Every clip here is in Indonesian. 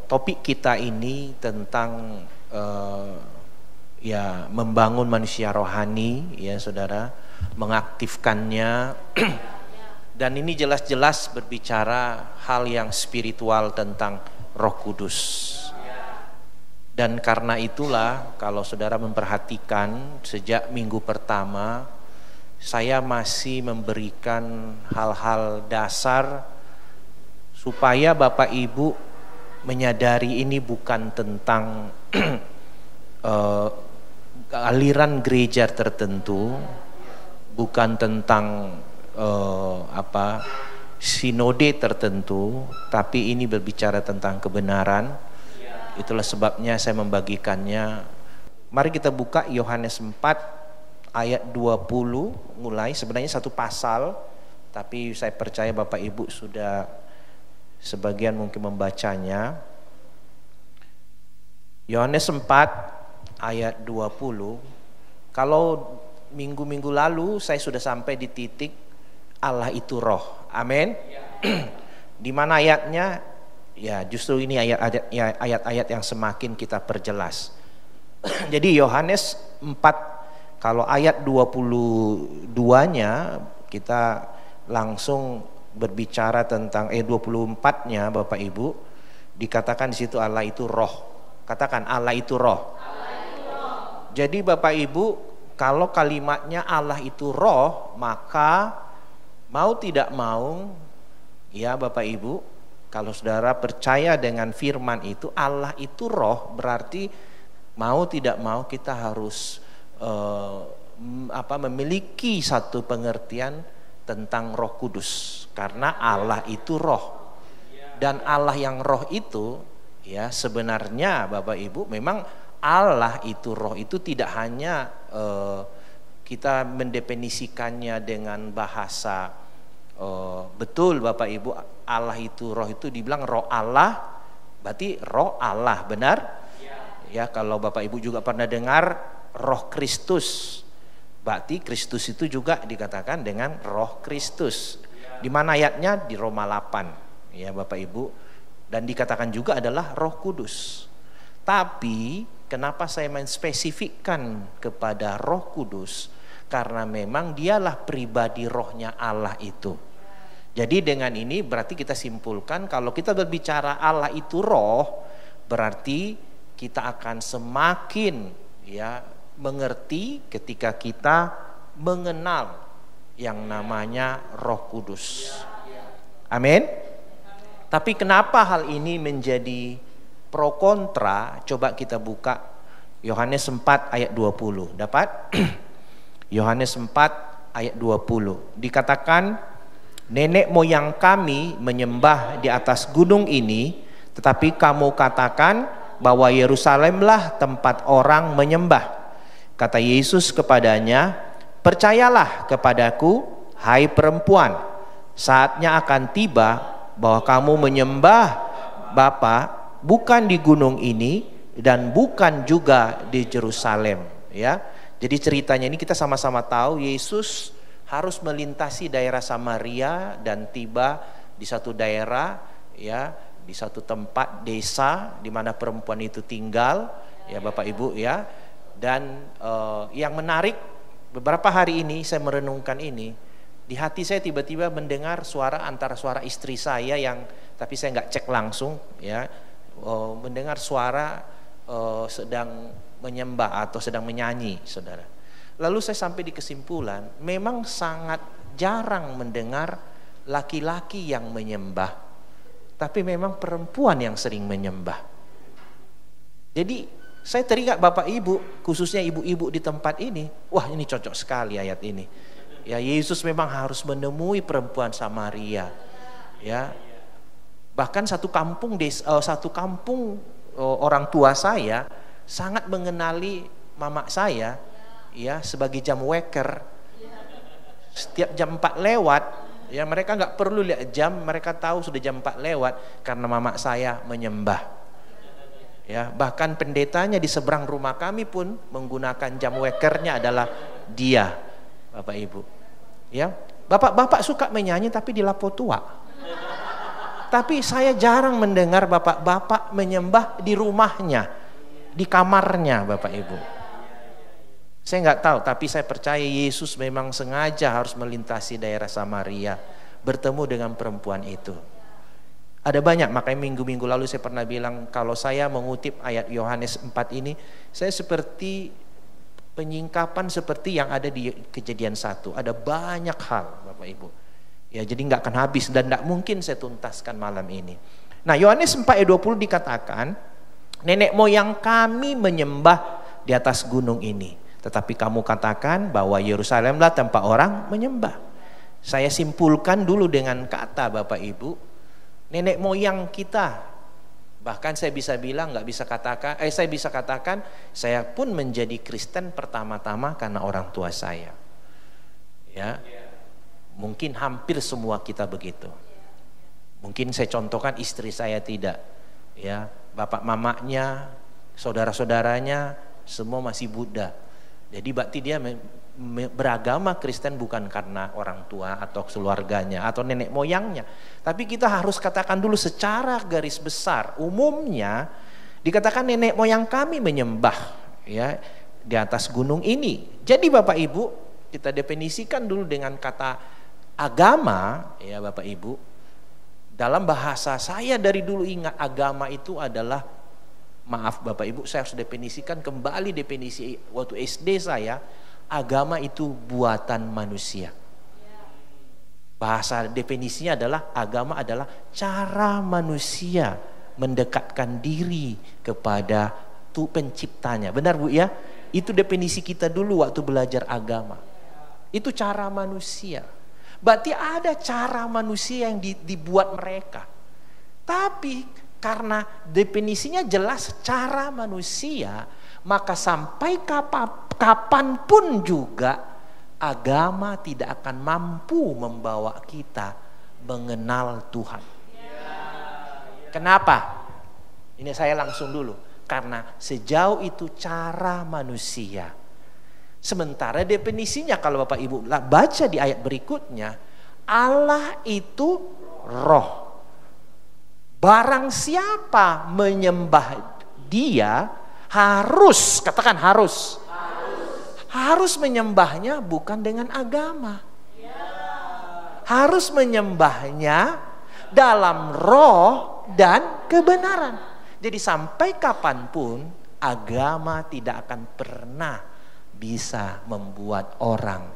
topik kita ini tentang ya membangun manusia rohani, ya saudara, mengaktifkannya. Dan ini jelas-jelas berbicara hal yang spiritual tentang Roh Kudus. Dan karena itulah kalau saudara memperhatikan sejak minggu pertama, saya masih memberikan hal-hal dasar supaya Bapak Ibu menyadari ini bukan tentang aliran gereja tertentu, bukan tentang sinode tertentu, tapi ini berbicara tentang kebenaran. Itulah sebabnya saya membagikannya. Mari kita buka Yohanes 4 ayat 20 mulai. Sebenarnya satu pasal, tapi saya percaya Bapak Ibu sudah sebagian mungkin membacanya. Yohanes 4 ayat 20. Kalau minggu-minggu lalu saya sudah sampai di titik Allah itu roh. Amin. Di mana ayatnya? Ya, justru ini ayat-ayat yang semakin kita perjelas. Jadi Yohanes 4 kalau ayat 22-nya kita langsung berbicara tentang 24-nya Bapak Ibu, dikatakan di situ Allah itu roh. Katakan Allah itu roh. Allah itu roh. Jadi Bapak Ibu, kalau kalimatnya Allah itu roh, maka mau tidak mau, ya Bapak Ibu, kalau saudara percaya dengan firman itu, Allah itu roh, berarti mau tidak mau kita harus memiliki satu pengertian tentang Roh Kudus, karena Allah itu roh. Dan Allah yang roh itu, ya sebenarnya Bapak Ibu, memang Allah itu roh itu tidak hanya kita mendefinisikannya dengan bahasa betul Bapak Ibu, Allah itu roh itu dibilang roh Allah, berarti roh Allah, benar? Ya, kalau Bapak Ibu juga pernah dengar roh Kristus, berarti Kristus itu juga dikatakan dengan roh Kristus. Di mana ayatnya? Di Roma 8, ya Bapak Ibu. Dan dikatakan juga adalah Roh Kudus. Tapi kenapa saya menspesifikkan kepada Roh Kudus? Karena memang dialah pribadi rohnya Allah itu. Jadi dengan ini berarti kita simpulkan kalau kita berbicara Allah itu roh, berarti kita akan semakin ya mengerti ketika kita mengenal yang namanya Roh Kudus. Amin. Tapi kenapa hal ini menjadi pro kontra? Coba kita buka Yohanes 4 ayat 20. Dapat? Yohanes 4 ayat 20. Dikatakan, nenek moyang kami menyembah di atas gunung ini, tetapi kamu katakan bahwa Yerusalemlah tempat orang menyembah. Kata Yesus kepadanya, percayalah kepadaku, hai perempuan, saatnya akan tiba bahwa kamu menyembah Bapa bukan di gunung ini dan bukan juga di Yerusalem. Ya, jadi ceritanya ini kita sama-sama tahu Yesus harus melintasi daerah Samaria dan tiba di satu daerah, ya, di satu tempat desa di mana perempuan itu tinggal, ya Bapak Ibu ya. Dan yang menarik, beberapa hari ini saya merenungkan ini, di hati saya tiba-tiba mendengar suara antara suara istri saya yang, tapi saya nggak cek langsung, ya, mendengar suara sedang menyembah atau sedang menyanyi, saudara. Lalu saya sampai di kesimpulan, memang sangat jarang mendengar laki-laki yang menyembah, tapi memang perempuan yang sering menyembah. Jadi saya teringat Bapak Ibu, khususnya ibu-ibu di tempat ini, wah ini cocok sekali ayat ini. Ya, Yesus memang harus menemui perempuan Samaria. Ya, bahkan satu kampung orang tua saya sangat mengenali mama saya, ya, sebagai jam waker. Setiap jam 4 lewat, ya mereka nggak perlu lihat jam, mereka tahu sudah jam 4 lewat karena mama saya menyembah. Ya, bahkan pendetanya di seberang rumah kami pun menggunakan jam wakernya adalah dia, Bapak Ibu. Ya, bapak-bapak suka menyanyi tapi di lapo tua. Tapi saya jarang mendengar bapak-bapak menyembah di rumahnya, di kamarnya Bapak Ibu. Saya nggak tahu, tapi saya percaya Yesus memang sengaja harus melintasi daerah Samaria, bertemu dengan perempuan itu. Ada banyak, makanya minggu-minggu lalu saya pernah bilang, kalau saya mengutip ayat Yohanes 4 ini, saya seperti penyingkapan seperti yang ada di Kejadian 1. Ada banyak hal Bapak Ibu. Ya, jadi nggak akan habis dan nggak mungkin saya tuntaskan malam ini. Nah, Yohanes 4 ayat 20 dikatakan, nenek moyang kami menyembah di atas gunung ini, tetapi kamu katakan bahwa Yerusalemlah tempat orang menyembah. Saya simpulkan dulu dengan kata Bapak Ibu, nenek moyang kita, bahkan saya bisa bilang saya bisa katakan saya pun menjadi Kristen pertama-tama karena orang tua saya. Ya. Mungkin hampir semua kita begitu. Mungkin saya contohkan istri saya tidak, ya, bapak mamanya, saudara-saudaranya semua masih Buddha. Jadi berarti dia beragama Kristen bukan karena orang tua atau keluarganya atau nenek moyangnya. Tapi kita harus katakan dulu secara garis besar, umumnya dikatakan nenek moyang kami menyembah, ya, di atas gunung ini. Jadi Bapak Ibu, kita definisikan dulu dengan kata agama, ya Bapak Ibu. Dalam bahasa saya dari dulu ingat, agama itu adalah, maaf Bapak Ibu, saya harus definisikan kembali definisi waktu SD saya, agama itu buatan manusia. Bahasa definisinya adalah agama adalah cara manusia mendekatkan diri kepada penciptanya. Benar Bu ya? Itu definisi kita dulu waktu belajar agama. Itu cara manusia. Berarti ada cara manusia yang dibuat mereka. Tapi karena definisinya jelas cara manusia, maka sampai kapanpun juga agama tidak akan mampu membawa kita mengenal Tuhan. Kenapa? Ini saya langsung dulu. Karena sejauh itu cara manusia. Sementara definisinya kalau Bapak Ibu baca di ayat berikutnya, Allah itu roh. Barang siapa menyembah Dia harus, katakan harus menyembahnya bukan dengan agama. Harus menyembahnya dalam roh dan kebenaran. Jadi sampai kapanpun agama tidak akan pernah bisa membuat orang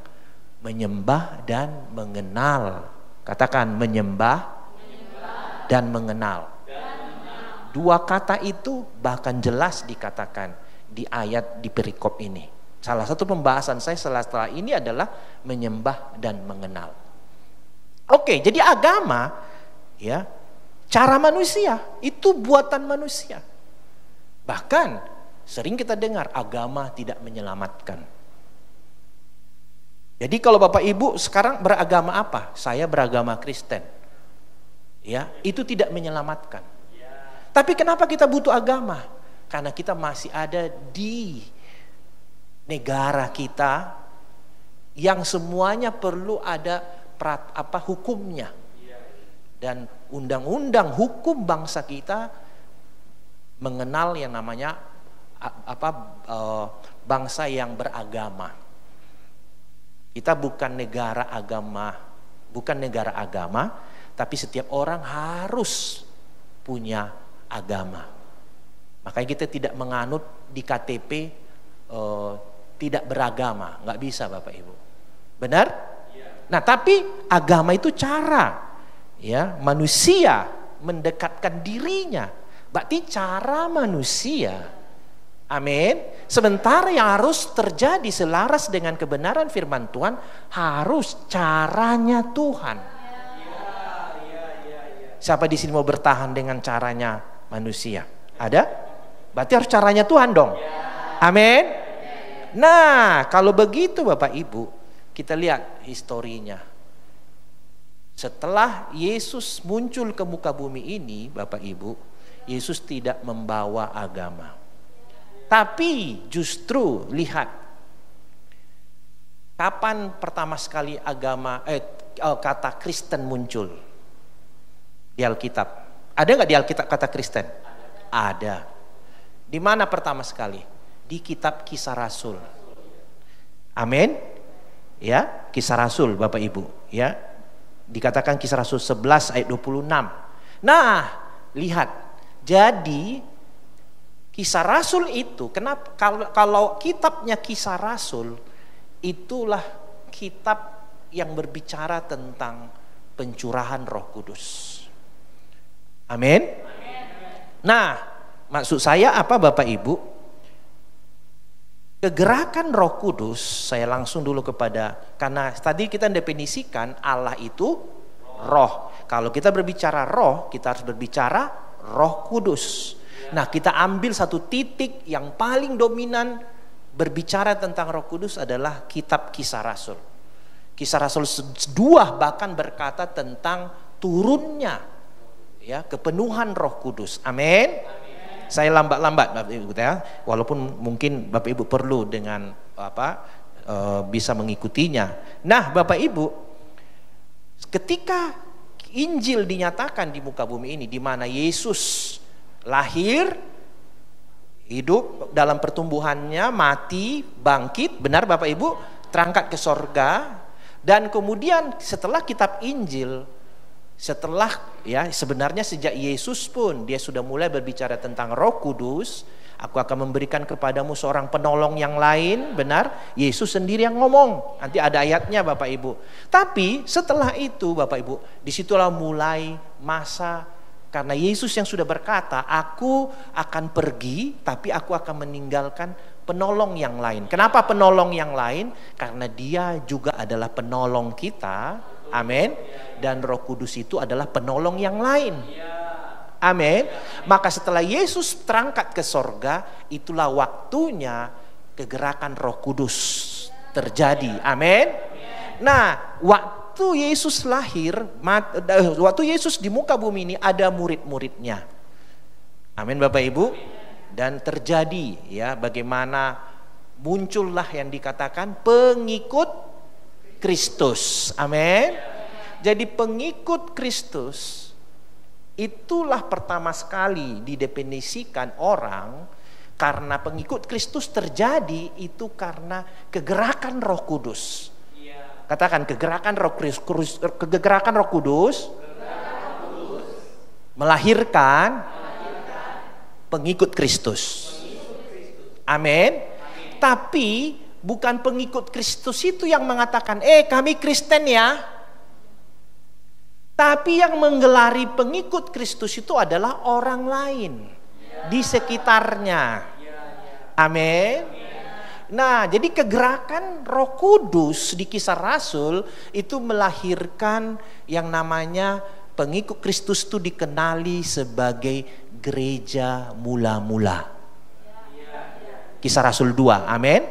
menyembah dan mengenal. Katakan menyembah dan mengenal. Dua kata itu bahkan jelas dikatakan di ayat di perikop ini. Salah satu pembahasan saya setelah ini adalah menyembah dan mengenal. Oke, jadi agama, ya, cara manusia, itu buatan manusia. Bahkan sering kita dengar agama tidak menyelamatkan. Jadi kalau Bapak Ibu sekarang beragama apa? Saya beragama Kristen. Ya, itu tidak menyelamatkan. Tapi kenapa kita butuh agama? Karena kita masih ada di negara kita yang semuanya perlu ada hukumnya. Dan undang-undang hukum bangsa kita mengenal yang namanya bangsa yang beragama. Kita bukan negara agama, tapi setiap orang harus punya agama. Makanya kita tidak menganut di KTP tidak beragama, nggak bisa Bapak Ibu. Benar? Nah, tapi agama itu cara, ya, manusia mendekatkan dirinya. Berarti cara manusia. Amin. Sementara yang harus terjadi selaras dengan kebenaran firman Tuhan harus caranya Tuhan. Siapa di sini mau bertahan dengan caranya manusia? Ada? Berarti harus caranya Tuhan dong. Amin. Nah, kalau begitu Bapak Ibu, kita lihat historinya. Setelah Yesus muncul ke muka bumi ini, Bapak Ibu, Yesus tidak membawa agama. Tapi justru lihat, kapan pertama sekali kata Kristen muncul? Di Alkitab. Ada nggak di Alkitab kata Kristen? Ada. Di mana pertama sekali? Di kitab Kisah Rasul. Amin. Ya, Kisah Rasul Bapak Ibu, ya. Dikatakan Kisah Rasul 11 ayat 26. Nah, lihat. Jadi Kisah Rasul itu kenapa kalau kitabnya Kisah Rasul itulah kitab yang berbicara tentang pencurahan Roh Kudus. Amin. Nah, maksud saya apa Bapak Ibu? Kegerakan Roh Kudus, saya langsung dulu karena tadi kita definisikan Allah itu roh. Kalau kita berbicara roh, kita harus berbicara Roh Kudus. Nah, kita ambil satu titik yang paling dominan berbicara tentang Roh Kudus adalah kitab Kisah Rasul. Kisah Rasul 2 bahkan berkata tentang turunnya ya kepenuhan Roh Kudus. Amin. Saya lambat-lambat Bapak Ibu ya, walaupun mungkin Bapak Ibu perlu dengan bisa mengikutinya. Nah, Bapak Ibu, ketika Injil dinyatakan di muka bumi ini, di mana Yesus lahir, hidup dalam pertumbuhannya, mati, bangkit, benar Bapak Ibu, terangkat ke sorga, dan kemudian setelah kitab Injil, sebenarnya sejak Yesus pun dia sudah mulai berbicara tentang Roh Kudus. Aku akan memberikan kepadamu seorang penolong yang lain, benar? Yesus sendiri yang ngomong. Nanti ada ayatnya Bapak Ibu. Tapi setelah itu Bapak Ibu, disitulah mulai masa, karena Yesus yang sudah berkata, aku akan pergi tapi aku akan meninggalkan penolong yang lain. Kenapa penolong yang lain? Karena dia juga adalah penolong kita. Amin. Dan Roh Kudus itu adalah penolong yang lain. Amin. Maka setelah Yesus terangkat ke sorga, itulah waktunya kegerakan Roh Kudus terjadi. Amin. Nah, waktu Yesus lahir, waktu Yesus di muka bumi ini ada murid-muridnya. Amin Bapak Ibu. Dan terjadi ya bagaimana muncullah yang dikatakan pengikut Kristus. Amin. Jadi pengikut Kristus itulah pertama sekali didefinisikan orang, karena pengikut Kristus terjadi itu karena kegerakan Roh Kudus. Katakan kegerakan Roh Kudus melahirkan pengikut Kristus. Amin. Tapi bukan pengikut Kristus itu yang mengatakan, kami Kristen ya. Tapi yang menggelari pengikut Kristus itu adalah orang lain di sekitarnya. Amin. Nah, jadi kegerakan Roh Kudus di Kisah Rasul itu melahirkan yang namanya pengikut Kristus itu dikenali sebagai gereja mula-mula. Kisah Rasul 2. Amin.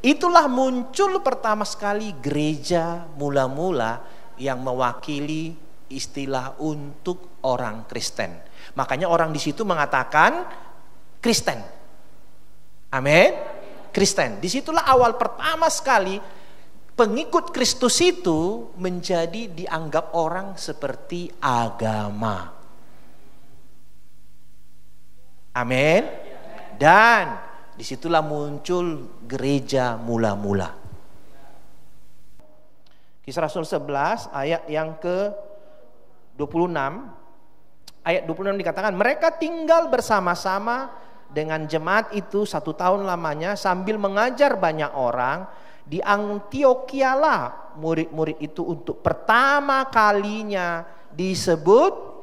Itulah muncul pertama sekali gereja mula-mula yang mewakili istilah untuk orang Kristen. Makanya orang di situ mengatakan Kristen. Amin. Kristen. Disitulah awal pertama sekali pengikut Kristus itu menjadi dianggap orang seperti agama. Amin. Dan disitulah muncul gereja mula-mula. Kisah Rasul 11 ayat yang ke 26. Ayat 26 dikatakan, mereka tinggal bersama-sama dengan jemaat itu 1 tahun lamanya sambil mengajar banyak orang. Di Antiokhia lah murid-murid itu untuk pertama kalinya disebut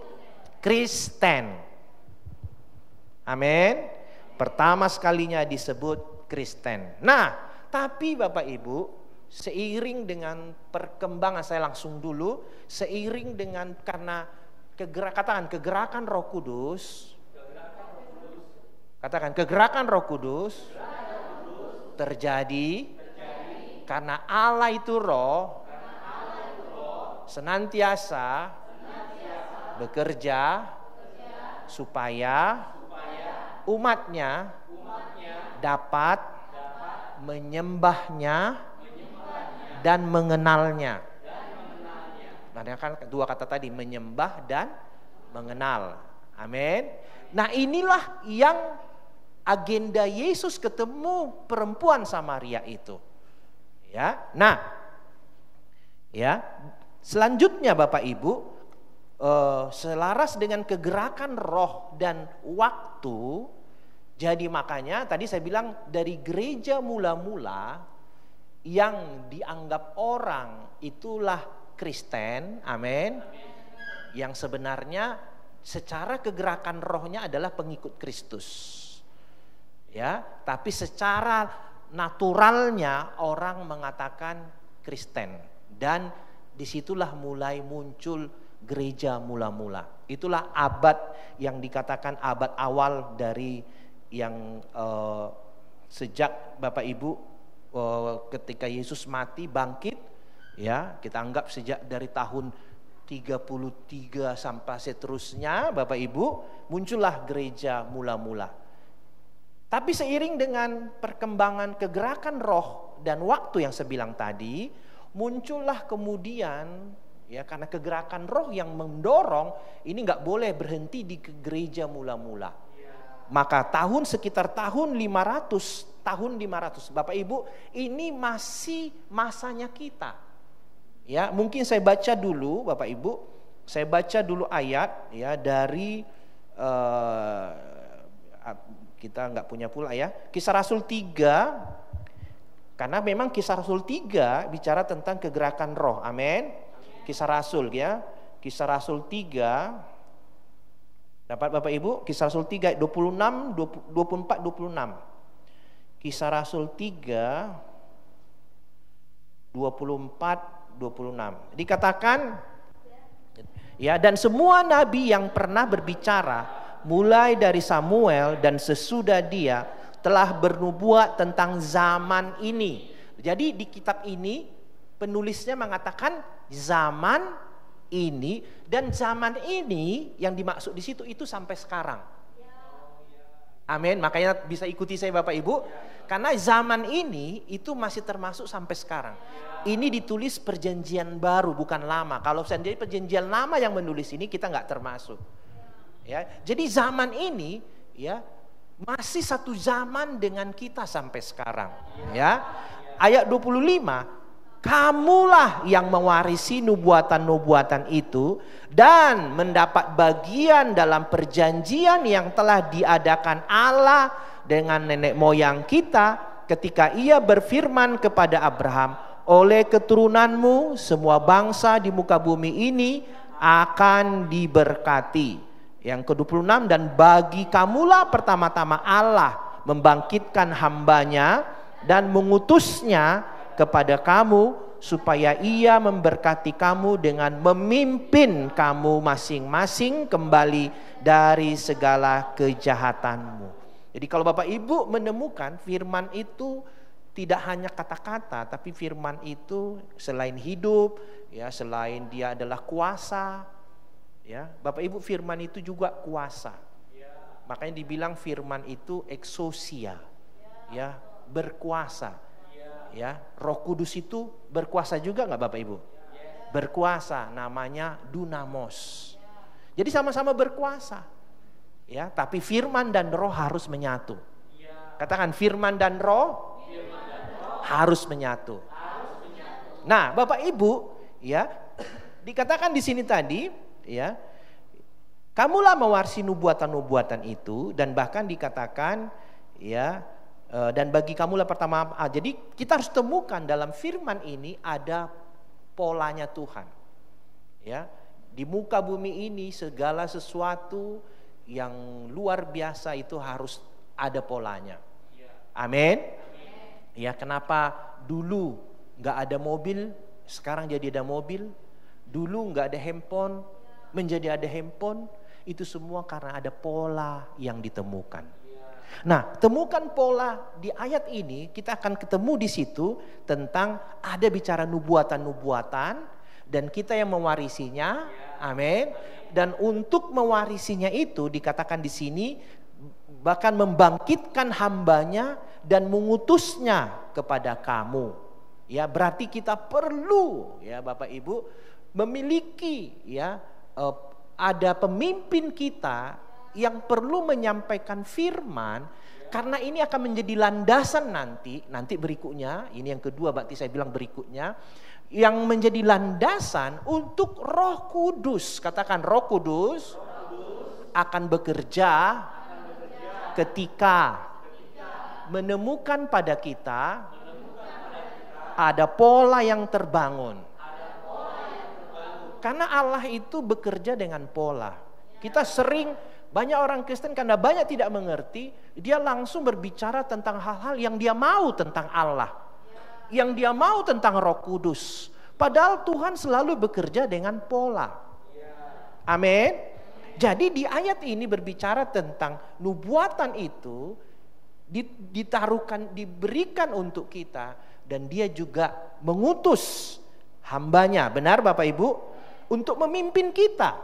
Kristen. Amin. Pertama sekalinya disebut Kristen. Nah, tapi Bapak Ibu, seiring dengan perkembangan, saya langsung dulu, seiring dengan karena kegerakan Roh Kudus, katakan kegerakan Roh Kudus terjadi karena Allah itu roh, senantiasa bekerja supaya umatnya dapat menyembahnya dan mengenalnya. Nah, kan dua kata tadi, menyembah dan mengenal. Amin. Nah, inilah yang agenda Yesus ketemu perempuan Samaria itu. Ya. Nah, ya, selanjutnya Bapak Ibu, selaras dengan kegerakan roh dan waktu, jadi makanya tadi saya bilang dari gereja mula-mula yang dianggap orang itulah Kristen, amin, yang sebenarnya secara kegerakan rohnya adalah pengikut Kristus, ya, tapi secara naturalnya orang mengatakan Kristen, dan disitulah mulai muncul gereja mula-mula. Itulah abad yang dikatakan abad awal dari yang sejak Bapak Ibu ketika Yesus mati bangkit, ya, kita anggap sejak dari tahun 33 sampai seterusnya Bapak Ibu, muncullah gereja mula-mula. Tapi seiring dengan perkembangan kegerakan roh dan waktu yang saya bilang tadi, muncullah kemudian, ya, karena kegerakan roh yang mendorong ini nggak boleh berhenti di gereja mula-mula. Maka sekitar tahun 500 Bapak Ibu, ini masih masanya kita. Ya, mungkin saya baca dulu Bapak Ibu, saya baca dulu ayat, ya, dari kita nggak punya pula, ya, Kisah Rasul 3, karena memang Kisah Rasul 3 bicara tentang kegerakan roh. Amin. Kisah Rasul, ya, Kisah Rasul 3. Dapat Bapak Ibu? Kisah Rasul 3 26, 24, 26. Kisah Rasul 3 24, 26. Dikatakan, ya, dan semua nabi yang pernah berbicara mulai dari Samuel dan sesudah dia telah bernubuat tentang zaman ini. Jadi di kitab ini penulisnya mengatakan zaman ini, dan zaman ini yang dimaksud di situ itu sampai sekarang. Amin. Makanya bisa ikuti saya Bapak Ibu, karena zaman ini itu masih termasuk sampai sekarang. Ini ditulis perjanjian baru, bukan lama. Kalau sendiri perjanjian lama yang menulis ini kita nggak termasuk. Ya, jadi zaman ini, ya, masih satu zaman dengan kita sampai sekarang. Ya, ayat 25. Kamulah yang mewarisi nubuatan-nubuatan itu dan mendapat bagian dalam perjanjian yang telah diadakan Allah dengan nenek moyang kita ketika ia berfirman kepada Abraham, oleh keturunanmu semua bangsa di muka bumi ini akan diberkati. Yang ke-26, dan bagi kamulah pertama-tama Allah membangkitkan hambanya dan mengutusnya kepada kamu supaya ia memberkati kamu dengan memimpin kamu masing-masing kembali dari segala kejahatanmu. Jadi kalau Bapak Ibu menemukan firman itu tidak hanya kata-kata, tapi firman itu selain hidup, ya, selain dia adalah kuasa, ya, Bapak Ibu, firman itu juga kuasa. Makanya dibilang firman itu exousia, ya, berkuasa. Ya, Roh Kudus itu berkuasa juga nggak Bapak Ibu? Berkuasa, namanya dunamos. Jadi sama-sama berkuasa. Ya, tapi firman dan roh harus menyatu. Katakan firman dan roh, harus menyatu. Nah, Bapak Ibu, ya, dikatakan di sini tadi, ya, kamulah mewarisi nubuatan-nubuatan itu, dan bahkan dikatakan, ya, dan bagi kamulah pertama. Jadi kita harus temukan dalam firman ini ada polanya Tuhan. Ya, di muka bumi ini segala sesuatu yang luar biasa itu harus ada polanya. Amin. Ya, kenapa dulu nggak ada mobil, sekarang jadi ada mobil? Dulu nggak ada handphone, menjadi ada handphone. Itu semua karena ada pola yang ditemukan. Nah, temukan pola di ayat ini, kita akan ketemu di situ tentang ada bicara nubuatan-nubuatan dan kita yang mewarisinya. Amin. Dan untuk mewarisinya itu dikatakan di sini bahkan membangkitkan hambanya dan mengutusnya kepada kamu. Ya, berarti kita perlu, ya Bapak Ibu, memiliki, ya, ada pemimpin kita yang perlu menyampaikan firman, karena ini akan menjadi landasan nanti berikutnya, ini yang kedua berarti saya bilang berikutnya, yang menjadi landasan untuk Roh Kudus. Katakan Roh Kudus akan bekerja ketika menemukan pada kita ada pola yang terbangun. Karena Allah itu bekerja dengan pola. Kita sering, banyak orang Kristen karena banyak tidak mengerti, dia langsung berbicara tentang hal-hal yang dia mau tentang Allah, yang dia mau tentang Roh Kudus. Padahal Tuhan selalu bekerja dengan pola. Amin. Jadi di ayat ini berbicara tentang nubuatan itu diberikan untuk kita, dan dia juga mengutus hambanya, benar Bapak Ibu, untuk memimpin kita,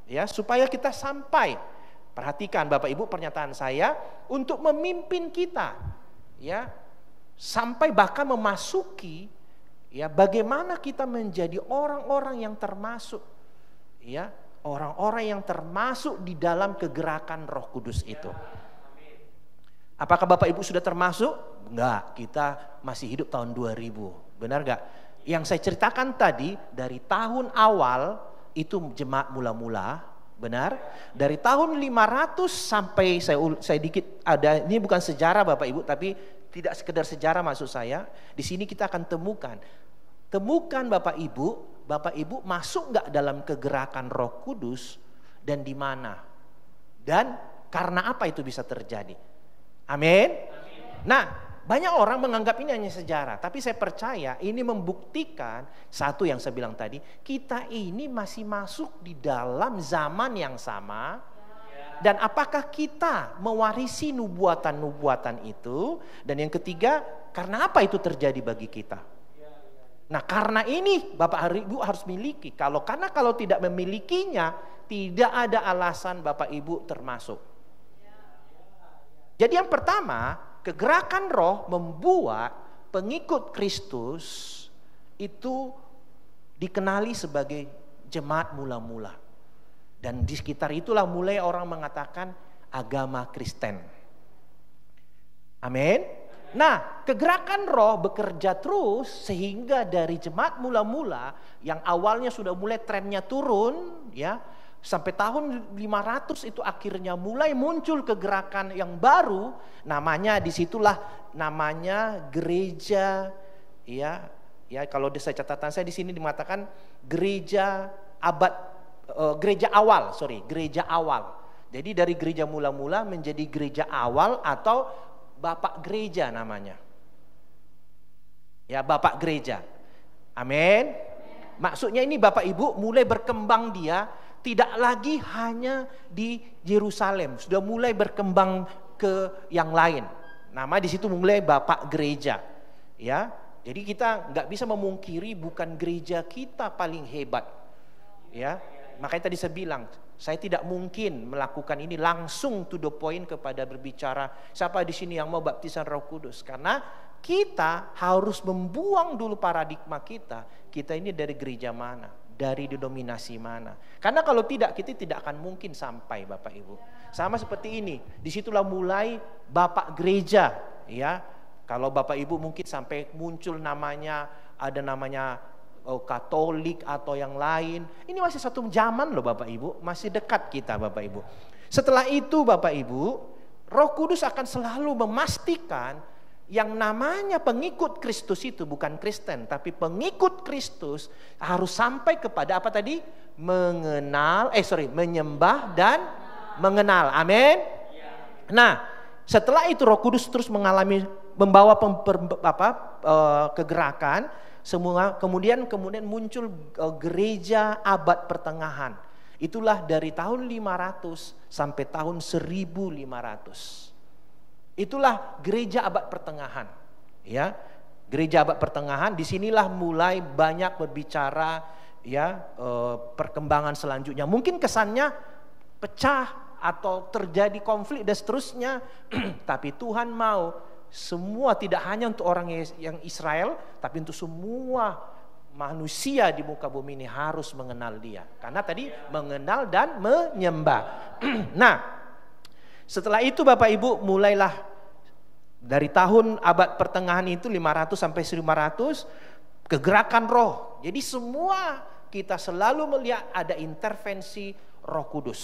ya, supaya kita sampai. Perhatikan Bapak Ibu pernyataan saya, untuk memimpin kita, ya, sampai bahkan memasuki, ya, bagaimana kita menjadi orang-orang yang termasuk, ya, orang-orang yang termasuk di dalam kegerakan Roh Kudus itu. Apakah Bapak Ibu sudah termasuk? Enggak, kita masih hidup tahun 2000. Benar enggak? Yang saya ceritakan tadi dari tahun awal itu jemaat mula-mula, benar? Dari tahun 500 sampai saya dikit ada, ini bukan sejarah Bapak Ibu, tapi tidak sekedar sejarah maksud saya. Di sini kita akan temukan Bapak Ibu masuk enggak dalam kegerakan Roh Kudus, dan di mana? Dan karena apa itu bisa terjadi? Amin. Nah, banyak orang menganggap ini hanya sejarah, tapi saya percaya ini membuktikan satu yang saya bilang tadi, kita ini masih masuk di dalam zaman yang sama, dan apakah kita mewarisi nubuatan-nubuatan itu, dan yang ketiga, karena apa itu terjadi bagi kita. Nah, karena ini Bapak Ibu harus miliki. Kalau tidak memilikinya, tidak ada alasan Bapak Ibu termasuk. Jadi yang pertama, kegerakan Roh membuat pengikut Kristus itu dikenali sebagai jemaat mula-mula. Dan di sekitar itulah mulai orang mengatakan agama Kristen. Amin. Nah, kegerakan Roh bekerja terus sehingga dari jemaat mula-mula yang awalnya sudah mulai trennya turun, ya, sampai tahun 500 itu akhirnya mulai muncul kegerakan yang baru, namanya disitulah namanya gereja, ya kalau saya catatan saya di sini dimatakan gereja awal. Jadi dari gereja mula-mula menjadi gereja awal atau Bapak Gereja namanya. Ya, Bapak Gereja. Amin. Maksudnya ini Bapak Ibu mulai berkembang dia. Tidak lagi hanya di Yerusalem, sudah mulai berkembang ke yang lain. Nama di situ mulai Bapak Gereja, ya. Jadi kita nggak bisa memungkiri bukan gereja kita paling hebat, ya. Makanya tadi saya bilang, saya tidak mungkin melakukan ini langsung to the point kepada berbicara siapa di sini yang mau baptisan Roh Kudus, karena kita harus membuang dulu paradigma kita ini dari gereja mana, dari denominasi mana. Karena kalau tidak, kita tidak akan mungkin sampai Bapak Ibu. Sama seperti ini, disitulah mulai Bapak Gereja, ya. Kalau Bapak Ibu mungkin sampai muncul namanya, ada namanya Katolik atau yang lain. Ini masih satu zaman loh Bapak Ibu, masih dekat kita Bapak Ibu. Setelah itu Bapak Ibu, Roh Kudus akan selalu memastikan yang namanya pengikut Kristus itu bukan Kristen, tapi pengikut Kristus harus sampai kepada apa tadi? Menyembah dan mengenal. Amin. Nah, setelah itu Roh Kudus terus membawa kegerakan semua, kemudian muncul gereja abad pertengahan. Itulah dari tahun 500 sampai tahun 1500. Itulah gereja abad pertengahan, ya. Gereja abad pertengahan, disinilah mulai banyak berbicara, ya, perkembangan selanjutnya. Mungkin kesannya pecah atau terjadi konflik dan seterusnya, tapi Tuhan mau semua, tidak hanya untuk orang yang Israel, tapi untuk semua manusia di muka bumi ini harus mengenal Dia. Karena tadi mengenal dan menyembah. Nah, setelah itu Bapak Ibu mulailah dari tahun abad pertengahan itu 500 sampai 1500 kegerakan roh. Jadi semua kita selalu melihat ada intervensi Roh Kudus.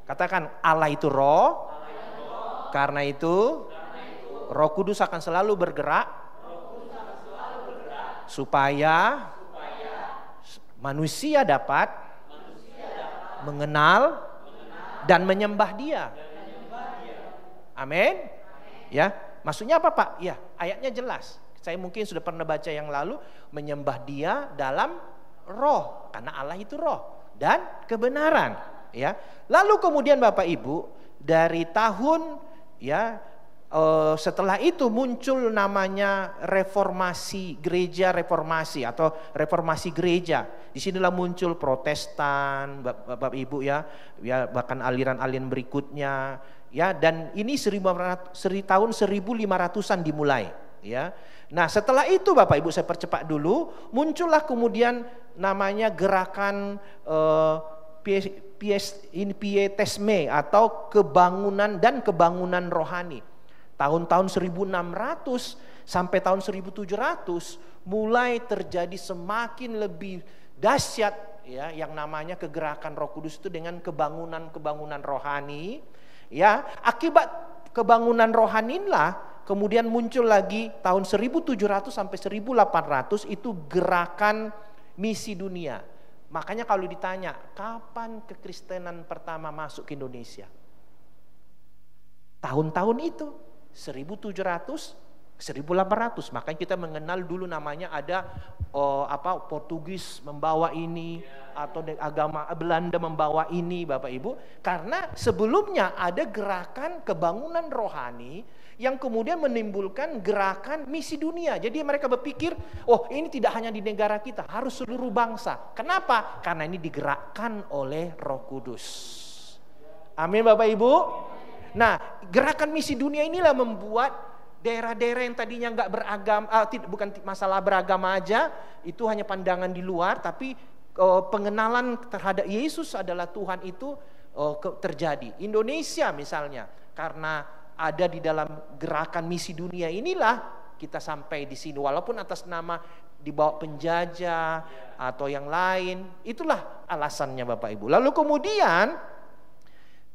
Katakan Allah itu roh. Karena itu Roh Kudus akan selalu bergerak supaya manusia dapat mengenal dan menyembah Dia. Amin. Ya, maksudnya apa Pak? Ya, ayatnya jelas. Saya mungkin sudah pernah baca yang lalu, menyembah Dia dalam roh, karena Allah itu roh dan kebenaran. Ya, lalu kemudian Bapak Ibu dari tahun setelah itu muncul namanya reformasi gereja reformasi atau reformasi gereja. Di sinilah muncul Protestan, Bapak Ibu ya bahkan aliran-aliran berikutnya ya, dan ini tahun 1500-an dimulai ya. Nah, setelah itu Bapak Ibu saya percepat dulu, muncullah kemudian namanya gerakan pietisme atau kebangunan dan kebangunan rohani. Tahun-tahun 1600 sampai tahun 1700 mulai terjadi semakin lebih dahsyat ya yang namanya kegerakan Roh Kudus itu dengan kebangunan rohani ya. Akibat kebangunan rohani inilah kemudian muncul lagi tahun 1700 sampai 1800 itu gerakan misi dunia. Makanya kalau ditanya kapan kekristenan pertama masuk ke Indonesia, tahun-tahun itu 1700 1800. Makanya kita mengenal dulu namanya ada Portugis membawa ini atau agama Belanda membawa ini Bapak Ibu, karena sebelumnya ada gerakan kebangunan rohani yang kemudian menimbulkan gerakan misi dunia. Jadi mereka berpikir, oh ini tidak hanya di negara kita, harus seluruh bangsa. Kenapa? Karena ini digerakkan oleh Roh Kudus. Amin Bapak Ibu. Nah, gerakan misi dunia inilah membuat daerah-daerah yang tadinya nggak beragama, bukan masalah beragama aja, itu hanya pandangan di luar, tapi pengenalan terhadap Yesus adalah Tuhan itu terjadi. Indonesia misalnya, karena ada di dalam gerakan misi dunia inilah kita sampai di sini, walaupun atas nama dibawa penjajah atau yang lain, itulah alasannya Bapak Ibu. Lalu kemudian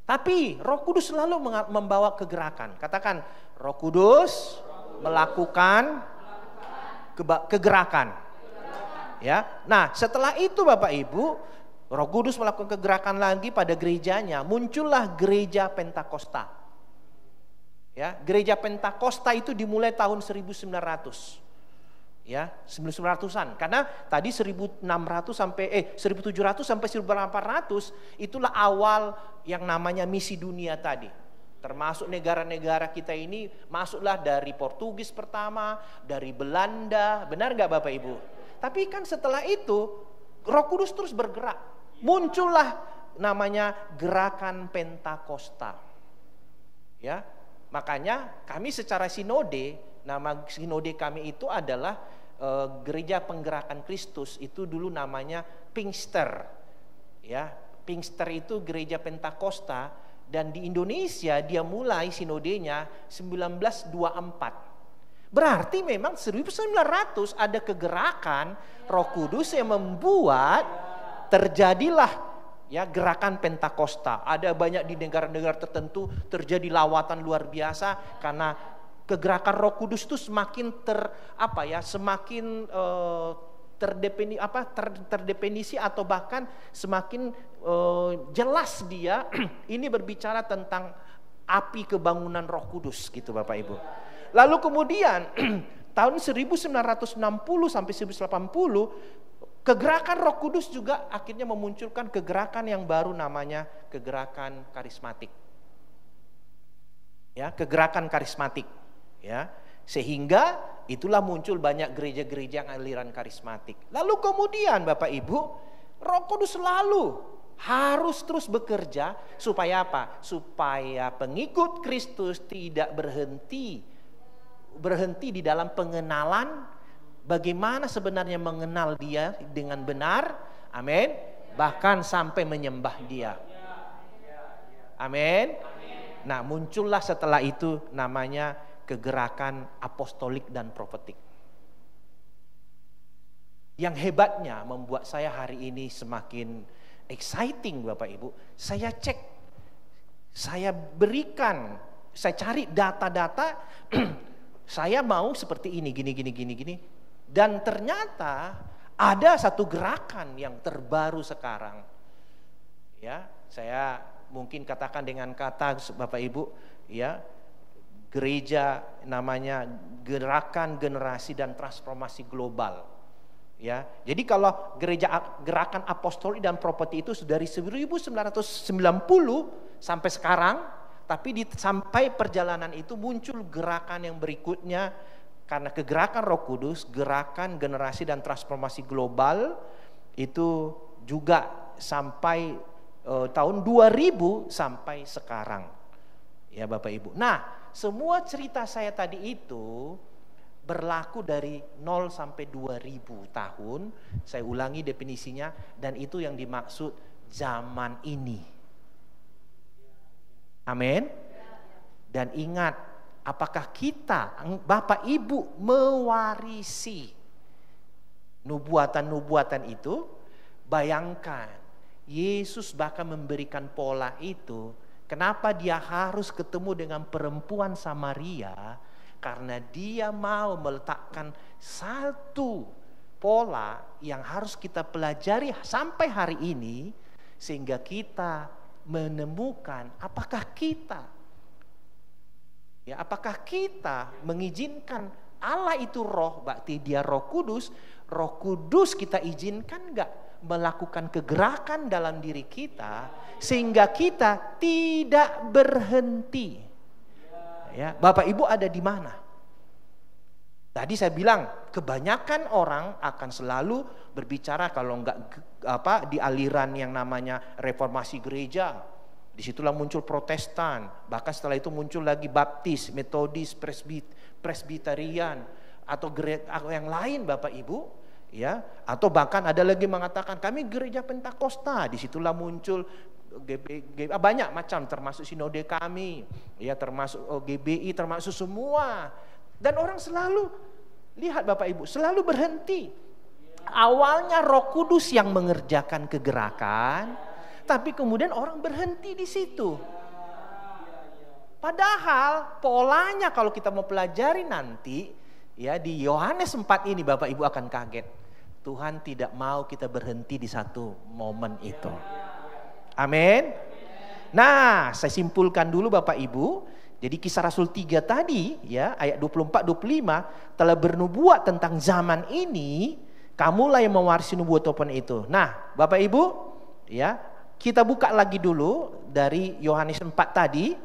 tapi Roh Kudus selalu membawa kegerakan. Katakan, Roh Kudus melakukan kegerakan. Ya. Nah, setelah itu Bapak Ibu, Roh Kudus melakukan kegerakan lagi pada gerejanya, muncullah gereja Pentakosta. Ya, gereja Pentakosta itu dimulai tahun 1900. Ya, 1900-an. Karena tadi 1700 sampai 1800 itulah awal yang namanya misi dunia tadi. Termasuk negara-negara kita ini masuklah dari Portugis pertama, dari Belanda, benar nggak Bapak Ibu? Tapi kan setelah itu Roh Kudus terus bergerak. Muncullah namanya gerakan Pentakosta. Ya, makanya kami secara sinode, nama sinode kami itu adalah Gereja Penggerakan Kristus, itu dulu namanya Pinkster. Ya, Pinkster itu gereja Pentakosta, dan di Indonesia dia mulai sinodenya 1924. Berarti memang 1900 ada kegerakan Roh Kudus yang membuat terjadilah ya gerakan Pentakosta. Ada banyak di negara-negara tertentu terjadi lawatan luar biasa karena kegerakan Roh Kudus itu semakin terdefinisi atau bahkan semakin jelas dia ini berbicara tentang api kebangunan Roh Kudus gitu Bapak Ibu. Lalu kemudian tahun 1960 sampai 1980 kegerakan Roh Kudus juga akhirnya memunculkan kegerakan yang baru namanya kegerakan karismatik. Ya, kegerakan karismatik. Ya, sehingga itulah muncul banyak gereja-gereja yang aliran karismatik. Lalu kemudian Bapak Ibu, Roh Kudus selalu harus terus bekerja supaya apa? Supaya pengikut Kristus tidak berhenti di dalam pengenalan Bagaimana sebenarnya mengenal Dia dengan benar? Amin. Bahkan sampai menyembah Dia. Amin. Nah, muncullah setelah itu namanya kegerakan apostolik dan profetik. Yang hebatnya membuat saya hari ini semakin exciting Bapak Ibu. Saya cek, saya berikan, saya cari data-data. Saya mau seperti ini, gini. Dan ternyata ada satu gerakan yang terbaru sekarang. Ya, saya mungkin katakan dengan kata Bapak Ibu, ya, gereja namanya Gerakan Generasi dan Transformasi Global. Ya, jadi kalau gerakan apostolik dan profetik itu dari 1990 sampai sekarang, tapi sampai perjalanan itu muncul gerakan yang berikutnya karena kegerakan Roh Kudus, Gerakan Generasi dan Transformasi Global itu juga sampai tahun 2000 sampai sekarang. Ya Bapak Ibu. Nah, semua cerita saya tadi itu berlaku dari 0 sampai 2000 tahun. Saya ulangi definisinya, dan itu yang dimaksud zaman ini. Amin. Dan ingat, apakah kita, Bapak Ibu, mewarisi nubuatan-nubuatan itu? Bayangkan, Yesus bahkan memberikan pola itu. Kenapa Dia harus ketemu dengan perempuan Samaria? Karena Dia mau meletakkan satu pola yang harus kita pelajari sampai hari ini, sehingga kita menemukan apakah kita mengizinkan Allah itu roh, berarti Dia Roh Kudus. Roh Kudus kita izinkan enggak melakukan kegerakan dalam diri kita sehingga kita tidak berhenti. Ya, Bapak Ibu ada di mana? Tadi saya bilang kebanyakan orang akan selalu berbicara kalau enggak di aliran yang namanya reformasi gereja. Disitulah muncul Protestan, bahkan setelah itu muncul lagi Baptis, Metodis, Presbyterian atau yang lain Bapak Ibu, ya. Atau bahkan ada lagi mengatakan kami gereja Pentakosta. Disitulah muncul banyak macam, termasuk sinode kami, ya, termasuk GBI, termasuk semua. Dan orang selalu lihat Bapak Ibu, selalu berhenti. Awalnya Roh Kudus yang mengerjakan kegerakan, tapi kemudian orang berhenti di situ. Padahal polanya kalau kita mau pelajari nanti, ya, di Yohanes 4 ini Bapak Ibu akan kaget. Tuhan tidak mau kita berhenti di satu momen itu. Amin. Nah, saya simpulkan dulu Bapak Ibu. Jadi Kisah Rasul 3 tadi, ya, ayat 24-25 telah bernubuat tentang zaman ini, kamulah yang mewarisi nubuatan itu. Nah, Bapak Ibu, ya, kita buka lagi dulu dari Yohanes 4 tadi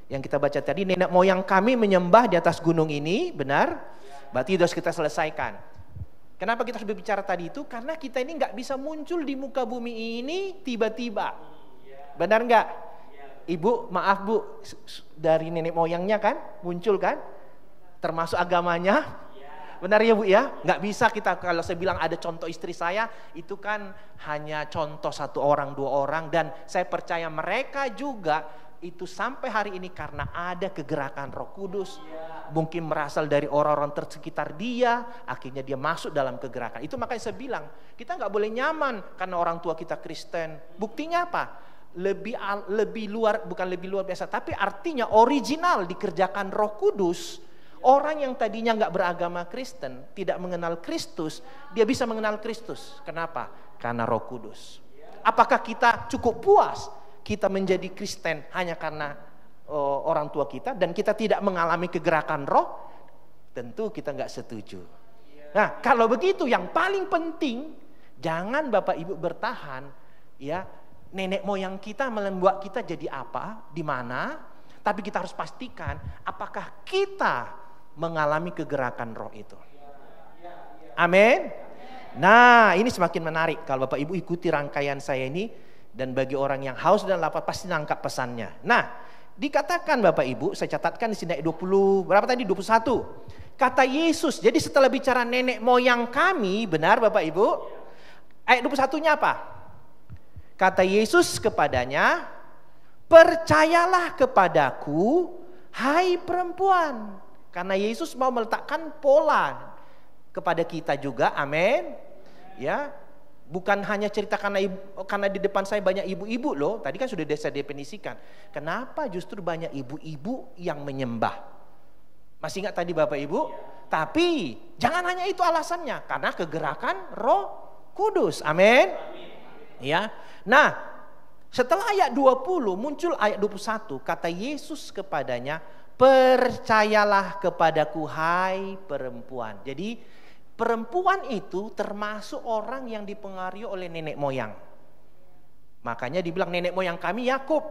yang kita baca tadi. Nenek moyang kami menyembah di atas gunung ini, benar? Berarti harus kita selesaikan. Kenapa kita harus berbicara tadi itu? Karena kita ini nggak bisa muncul di muka bumi ini tiba-tiba. Benar nggak? Ibu, maaf Bu, dari nenek moyangnya kan muncul kan? Termasuk agamanya. Benar ya Bu ya? Nggak bisa kita, kalau saya bilang ada contoh istri saya, itu kan hanya contoh 1 orang 2 orang, dan saya percaya mereka juga itu sampai hari ini karena ada kegerakan Roh Kudus. Mungkin berasal dari orang-orang tersekitar dia, akhirnya dia masuk dalam kegerakan. Itu makanya saya bilang, kita nggak boleh nyaman karena orang tua kita Kristen. Buktinya apa? Lebih luar, bukan lebih luar biasa, tapi artinya original dikerjakan Roh Kudus. Orang yang tadinya nggak beragama Kristen, tidak mengenal Kristus, dia bisa mengenal Kristus. Kenapa? Karena Roh Kudus. Apakah kita cukup puas kita menjadi Kristen hanya karena orang tua kita dan kita tidak mengalami kegerakan Roh? Tentu kita nggak setuju. Nah, kalau begitu yang paling penting, jangan Bapak Ibu bertahan, ya, nenek moyang kita membuat kita jadi apa, di mana, tapi kita harus pastikan apakah kita mengalami kegerakan Roh itu. Amin. Nah, ini semakin menarik kalau Bapak Ibu ikuti rangkaian saya ini, dan bagi orang yang haus dan lapar pasti nangkap pesannya. Nah, dikatakan Bapak Ibu, saya catatkan di sini ayat 20, berapa tadi? 21. Kata Yesus, jadi setelah bicara nenek moyang kami, benar Bapak Ibu? Ayat 21-nya apa? Kata Yesus kepadanya, percayalah kepadaku, hai perempuan. Karena Yesus mau meletakkan pola kepada kita juga, amin. Ya, bukan hanya cerita karena di depan saya banyak ibu-ibu loh. Tadi kan sudah saya definisikan. Kenapa justru banyak ibu-ibu yang menyembah? Masih ingat tadi Bapak Ibu? Tapi jangan hanya itu alasannya, karena kegerakan Roh Kudus. Amin. Ya. Nah, setelah ayat 20 muncul ayat 21, kata Yesus kepadanya, percayalah kepadaku hai perempuan. Jadi perempuan itu termasuk orang yang dipengaruhi oleh nenek moyang. Makanya dibilang nenek moyang kami Yakub.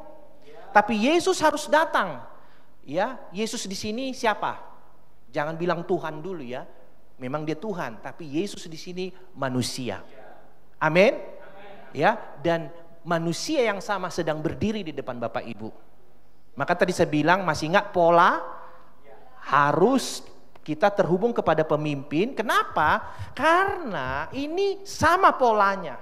Tapi Yesus harus datang. Ya, Yesus di sini siapa? Jangan bilang Tuhan dulu ya. Memang dia Tuhan, tapi Yesus di sini manusia. Amin. Ya, dan manusia yang sama sedang berdiri di depan Bapak Ibu. Maka tadi saya bilang, masih ingat pola? Harus kita terhubung kepada pemimpin. Kenapa? Karena ini sama polanya.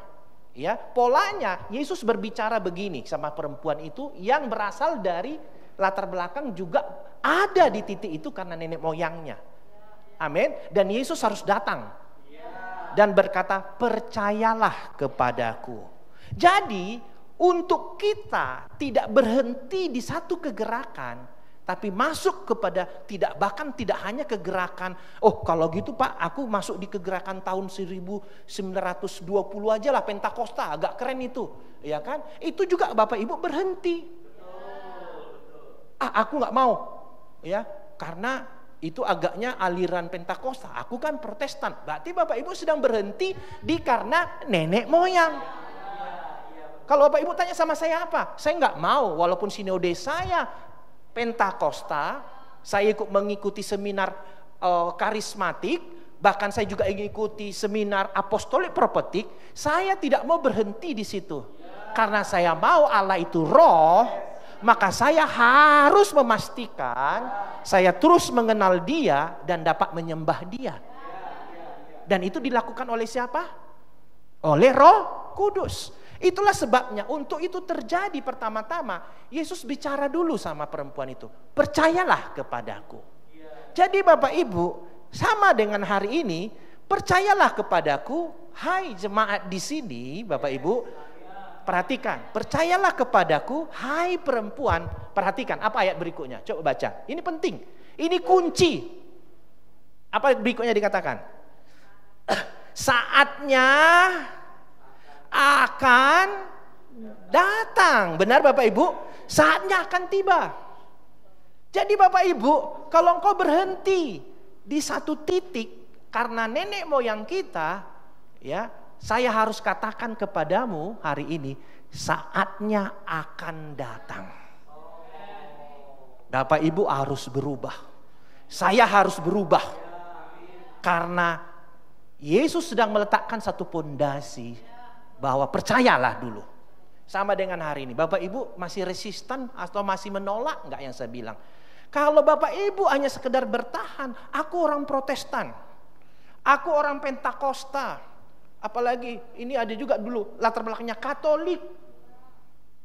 Ya, polanya Yesus berbicara begini sama perempuan itu yang berasal dari latar belakang juga ada di titik itu karena nenek moyangnya. Amin. Dan Yesus harus datang dan berkata, percayalah kepadaku. Jadi untuk kita tidak berhenti di satu kegerakan, tapi masuk kepada bahkan tidak hanya kegerakan, oh kalau gitu Pak, aku masuk di kegerakan tahun 1920 aja lah, Pentakosta, agak keren itu, ya kan? Itu juga Bapak Ibu berhenti. Aku nggak mau, ya, karena itu agaknya aliran Pentakosta. Aku kan Protestan. Berarti Bapak Ibu sedang berhenti karena nenek moyang. Kalau Bapak Ibu tanya sama saya apa? Saya nggak mau, walaupun sinode saya Pentakosta, saya ikut mengikuti seminar karismatik, bahkan saya juga mengikuti seminar apostolik prophetik. Saya tidak mau berhenti di situ, karena saya mau Allah itu roh, maka saya harus memastikan saya terus mengenal Dia dan dapat menyembah Dia. Dan itu dilakukan oleh siapa? Oleh Roh Kudus. Itulah sebabnya untuk itu terjadi pertama-tama Yesus bicara dulu sama perempuan itu, percayalah kepadaku. Jadi Bapak Ibu, sama dengan hari ini, percayalah kepadaku, hai jemaat di sini, Bapak Ibu, perhatikan, percayalah kepadaku, hai perempuan. Perhatikan apa ayat berikutnya, coba baca. Ini penting, ini kunci. Apa berikutnya dikatakan? Saatnya akan datang. Benar Bapak Ibu? Saatnya akan tiba. Jadi Bapak Ibu, kalau engkau berhenti di satu titik karena nenek moyang kita, ya, saya harus katakan kepadamu hari ini, saatnya akan datang. Bapak Ibu harus berubah. Saya harus berubah. Karena Yesus sedang meletakkan satu pondasi bahwa percayalah dulu. Sama dengan hari ini, Bapak Ibu masih resisten atau masih menolak enggak yang saya bilang? Kalau Bapak Ibu hanya sekedar bertahan, aku orang Protestan, aku orang Pentakosta, apalagi ini ada juga dulu latar belakangnya Katolik,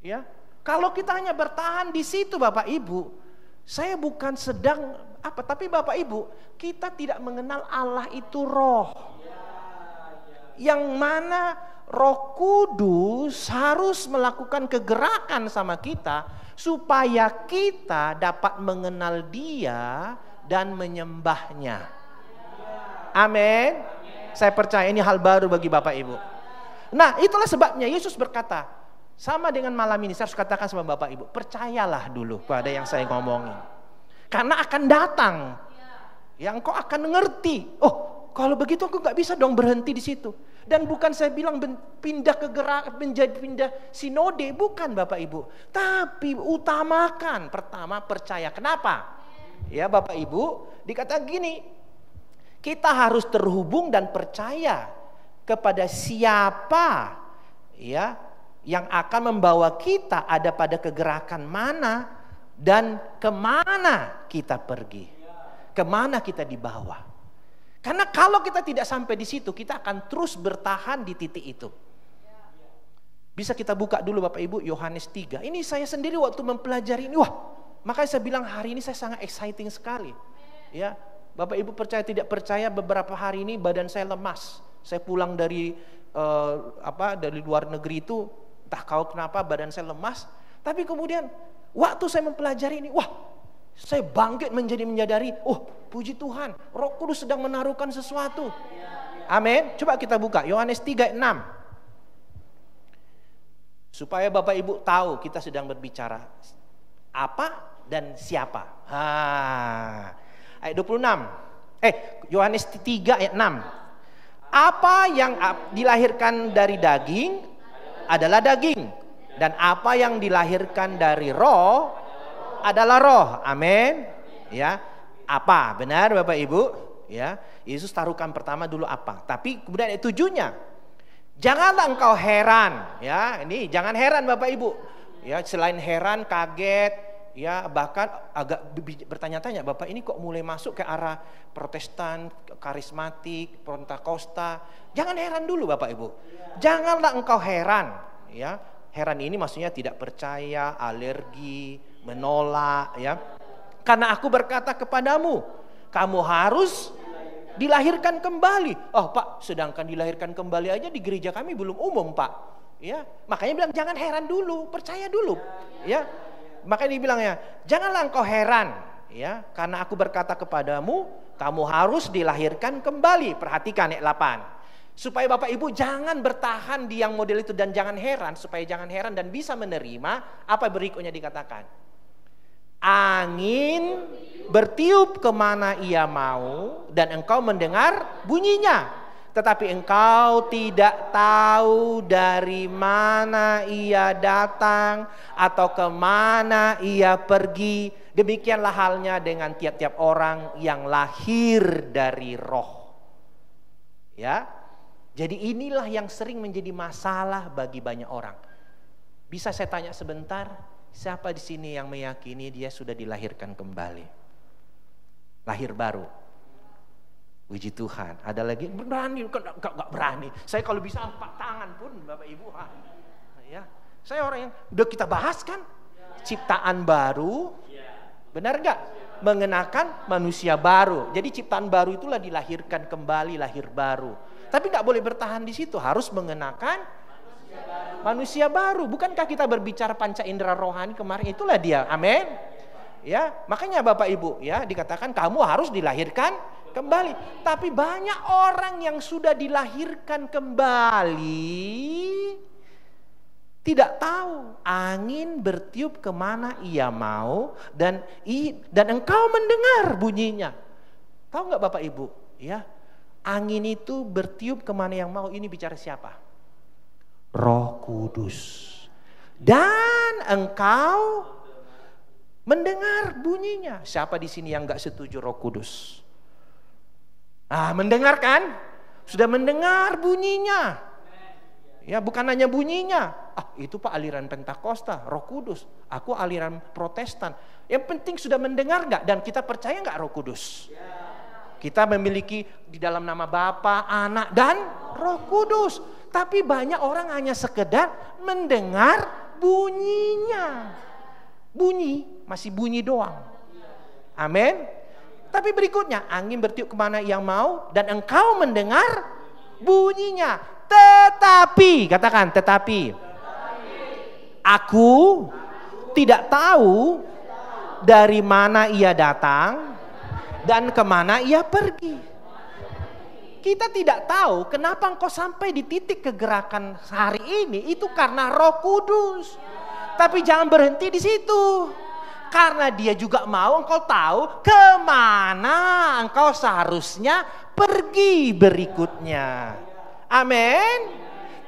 ya. Kalau kita hanya bertahan di situ Bapak Ibu, saya bukan sedang apa, tapi Bapak Ibu, kita tidak mengenal Allah itu roh, yang mana Roh Kudus harus melakukan kegerakan sama kita supaya kita dapat mengenal Dia dan menyembahnya. Amin. Saya percaya ini hal baru bagi Bapak Ibu. Nah, itulah sebabnya Yesus berkata, sama dengan malam ini saya harus katakan sama Bapak Ibu, percayalah dulu pada yang saya ngomongin. Karena akan datang. Yang kau akan ngerti. Oh, kalau begitu aku gak bisa dong berhenti di situ. Dan bukan saya bilang pindah ke gerak, menjadi pindah sinode, bukan Bapak Ibu. Tapi utamakan pertama percaya. Kenapa? Ya Bapak Ibu, dikatakan gini, kita harus terhubung dan percaya kepada siapa ya yang akan membawa kita ada pada kegerakan mana, dan kemana kita pergi, kemana kita dibawa. Karena kalau kita tidak sampai di situ, kita akan terus bertahan di titik itu. Bisa kita buka dulu Bapak Ibu Yohanes 3. Ini saya sendiri waktu mempelajari ini, wah, makanya saya bilang hari ini saya sangat exciting sekali. Ya, Bapak Ibu percaya tidak percaya, beberapa hari ini badan saya lemas. Saya pulang dari dari luar negeri itu, entah kau kenapa badan saya lemas. Tapi kemudian waktu saya mempelajari ini, wah, saya bangkit menyadari, oh puji Tuhan, Roh Kudus sedang menaruhkan sesuatu. Amin. Coba kita buka Yohanes 3:6. Supaya Bapak Ibu tahu kita sedang berbicara apa dan siapa. Ayat 26. Yohanes 3 ayat 6. Apa yang dilahirkan dari daging adalah daging, dan apa yang dilahirkan dari roh adalah roh. Amin. Ya. Apa? Benar Bapak Ibu? Ya. Yesus taruhkan pertama dulu apa. Tapi kemudian ayat 7-nya. Janganlah engkau heran, ya. Ini jangan heran Bapak Ibu. Ya, selain heran, kaget, ya, bahkan agak bertanya-tanya, Bapak ini kok mulai masuk ke arah Protestan, karismatik, Pentakosta. Jangan heran dulu Bapak Ibu. Janganlah engkau heran, ya. Heran ini maksudnya tidak percaya, alergi, menolak, ya. Karena aku berkata kepadamu, kamu harus dilahirkan kembali. Oh Pak, sedangkan dilahirkan kembali aja di gereja kami belum umum Pak. Ya, makanya bilang jangan heran dulu, percaya dulu. Ya, makanya dibilangnya janganlah engkau heran, ya, karena aku berkata kepadamu, kamu harus dilahirkan kembali. Perhatikan ayat 8. Supaya Bapak Ibu jangan bertahan di yang model itu dan jangan heran, supaya jangan heran dan bisa menerima apa berikutnya dikatakan. Angin bertiup kemana ia mau dan engkau mendengar bunyinya, tetapi engkau tidak tahu dari mana ia datang atau kemana ia pergi. Demikianlah halnya dengan tiap-tiap orang yang lahir dari roh. Ya, jadi inilah yang sering menjadi masalah bagi banyak orang. Bisa saya tanya sebentar? Siapa di sini yang meyakini dia sudah dilahirkan kembali? Lahir baru. Puji Tuhan. Ada lagi berani? Enggak berani. Saya kalau bisa angkat tangan pun Bapak Ibu. Ya, saya orang yang udah kita bahas kan, ciptaan baru. Benar enggak? Mengenakan manusia baru. Jadi ciptaan baru itulah dilahirkan kembali, lahir baru. Tapi enggak boleh bertahan di situ, harus mengenakan manusia baru. Bukankah kita berbicara panca indera rohani kemarin? Itulah dia. Amin. Ya, makanya Bapak Ibu, ya, dikatakan kamu harus dilahirkan kembali. Tapi banyak orang yang sudah dilahirkan kembali tidak tahu angin bertiup kemana ia mau dan engkau mendengar bunyinya. Tahu nggak Bapak Ibu? Ya, angin itu bertiup kemana yang mau. Ini bicara siapa? Roh Kudus. Dan engkau mendengar bunyinya. Siapa di sini yang enggak setuju Roh Kudus? Mendengar kan? Sudah mendengar bunyinya. Ya, bukan hanya bunyinya. Itu Pak aliran Pentakosta, Roh Kudus. Aku aliran Protestan. Yang penting sudah mendengar enggak? Dan kita percaya enggak Roh Kudus? Kita memiliki di dalam nama Bapa, Anak, dan Roh Kudus. Tapi banyak orang hanya sekedar mendengar bunyinya. Bunyi, masih bunyi doang. Amin. Tapi berikutnya, angin bertiup kemana yang mau dan engkau mendengar bunyinya. Tetapi, katakan tetapi. Aku tidak tahu dari mana ia datang dan kemana ia pergi. Kita tidak tahu kenapa engkau sampai di titik kegerakan hari ini. Itu karena Roh Kudus. Tapi jangan berhenti di situ. Karena dia juga mau engkau tahu kemana engkau seharusnya pergi berikutnya. Amin.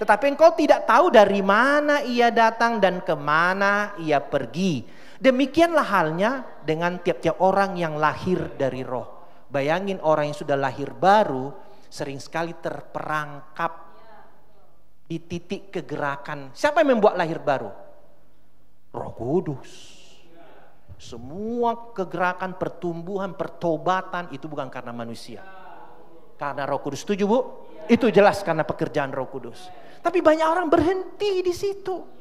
Tetapi engkau tidak tahu dari mana ia datang dan kemana ia pergi. Demikianlah halnya dengan tiap-tiap orang yang lahir dari roh. Bayangin orang yang sudah lahir baru sering sekali terperangkap di titik kegerakan. Siapa yang membuat lahir baru? Roh Kudus. Semua kegerakan, pertumbuhan, pertobatan itu bukan karena manusia. Karena Roh Kudus. Setuju, Bu? Itu jelas karena pekerjaan Roh Kudus. Tapi banyak orang berhenti di situ.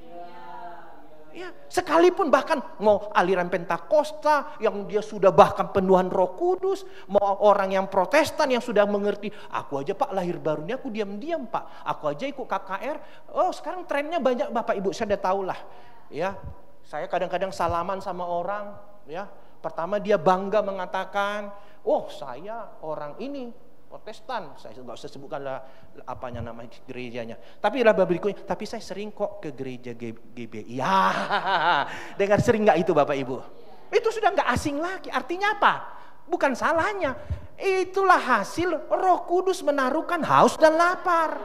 Ya, sekalipun bahkan mau aliran Pentakosta yang dia sudah bahkan penuhan Roh Kudus, mau orang yang Protestan yang sudah mengerti, aku aja Pak lahir barunya aku diam-diam Pak, aku aja ikut KKR. Oh sekarang trennya banyak Bapak Ibu, saya udah tahu lah. Ya, saya kadang-kadang salaman sama orang, ya. Pertama dia bangga mengatakan, oh saya orang ini Protestan, saya nggak usah sebutkan lah apanya nama gerejanya. Tapi lah berikutnya, tapi saya sering kok ke gereja GBI. Ya, dengar sering nggak itu Bapak Ibu? Itu sudah nggak asing lagi. Artinya apa? Bukan salahnya. Itulah hasil Roh Kudus menaruhkan haus dan lapar.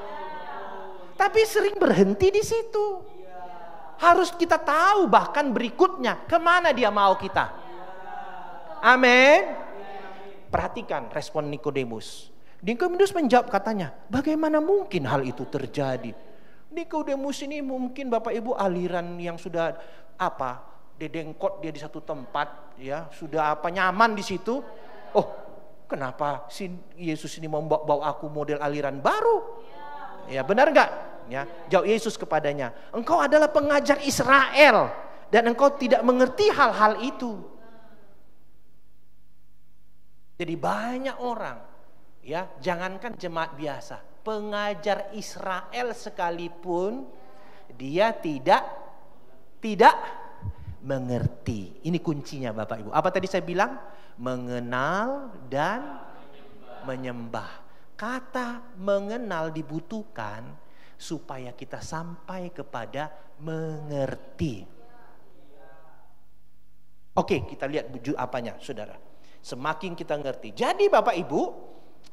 Tapi sering berhenti di situ. Harus kita tahu bahkan berikutnya kemana dia mau kita. Amin. Perhatikan respon Nikodemus. Nikodemus menjawab katanya, bagaimana mungkin hal itu terjadi? Nikodemus ini mungkin Bapak Ibu aliran yang sudah dedengkot dia di satu tempat, ya sudah nyaman di situ. Oh, kenapa si Yesus ini membawa aku model aliran baru? Ya benar nggak? Ya, jawab Yesus kepadanya, engkau adalah pengajar Israel dan engkau tidak mengerti hal-hal itu. Jadi banyak orang, ya jangankan jemaat biasa, pengajar Israel sekalipun dia tidak mengerti. Ini kuncinya Bapak Ibu. Apa tadi saya bilang? Mengenal dan menyembah. Kata mengenal dibutuhkan supaya kita sampai kepada mengerti. Oke, kita lihat apanya, Saudara. Semakin kita ngerti. Jadi Bapak Ibu,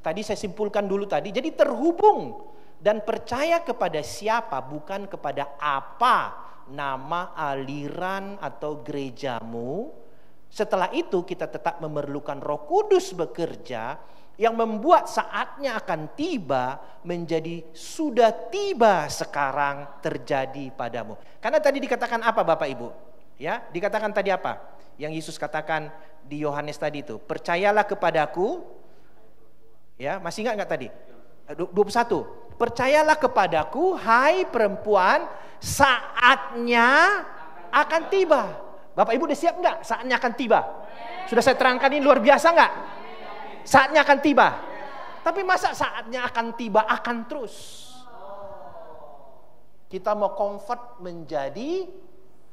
tadi saya simpulkan dulu tadi, jadi terhubung dan percaya kepada siapa, bukan kepada apa nama aliran atau gerejamu. Setelah itu kita tetap memerlukan Roh Kudus bekerja yang membuat saatnya akan tiba menjadi sudah tiba sekarang terjadi padamu. Karena tadi dikatakan apa Bapak Ibu? Ya, dikatakan tadi apa? Yang Yesus katakan di Yohanes tadi itu, percayalah kepadaku. Ya, masih ingat tadi? 21. Percayalah kepadaku, hai perempuan, saatnya akan tiba. Bapak Ibu udah siap enggak? Saatnya akan tiba. Sudah saya terangkan ini luar biasa enggak? Saatnya akan tiba. Tapi masa saatnya akan tiba akan terus? Kita mau convert menjadi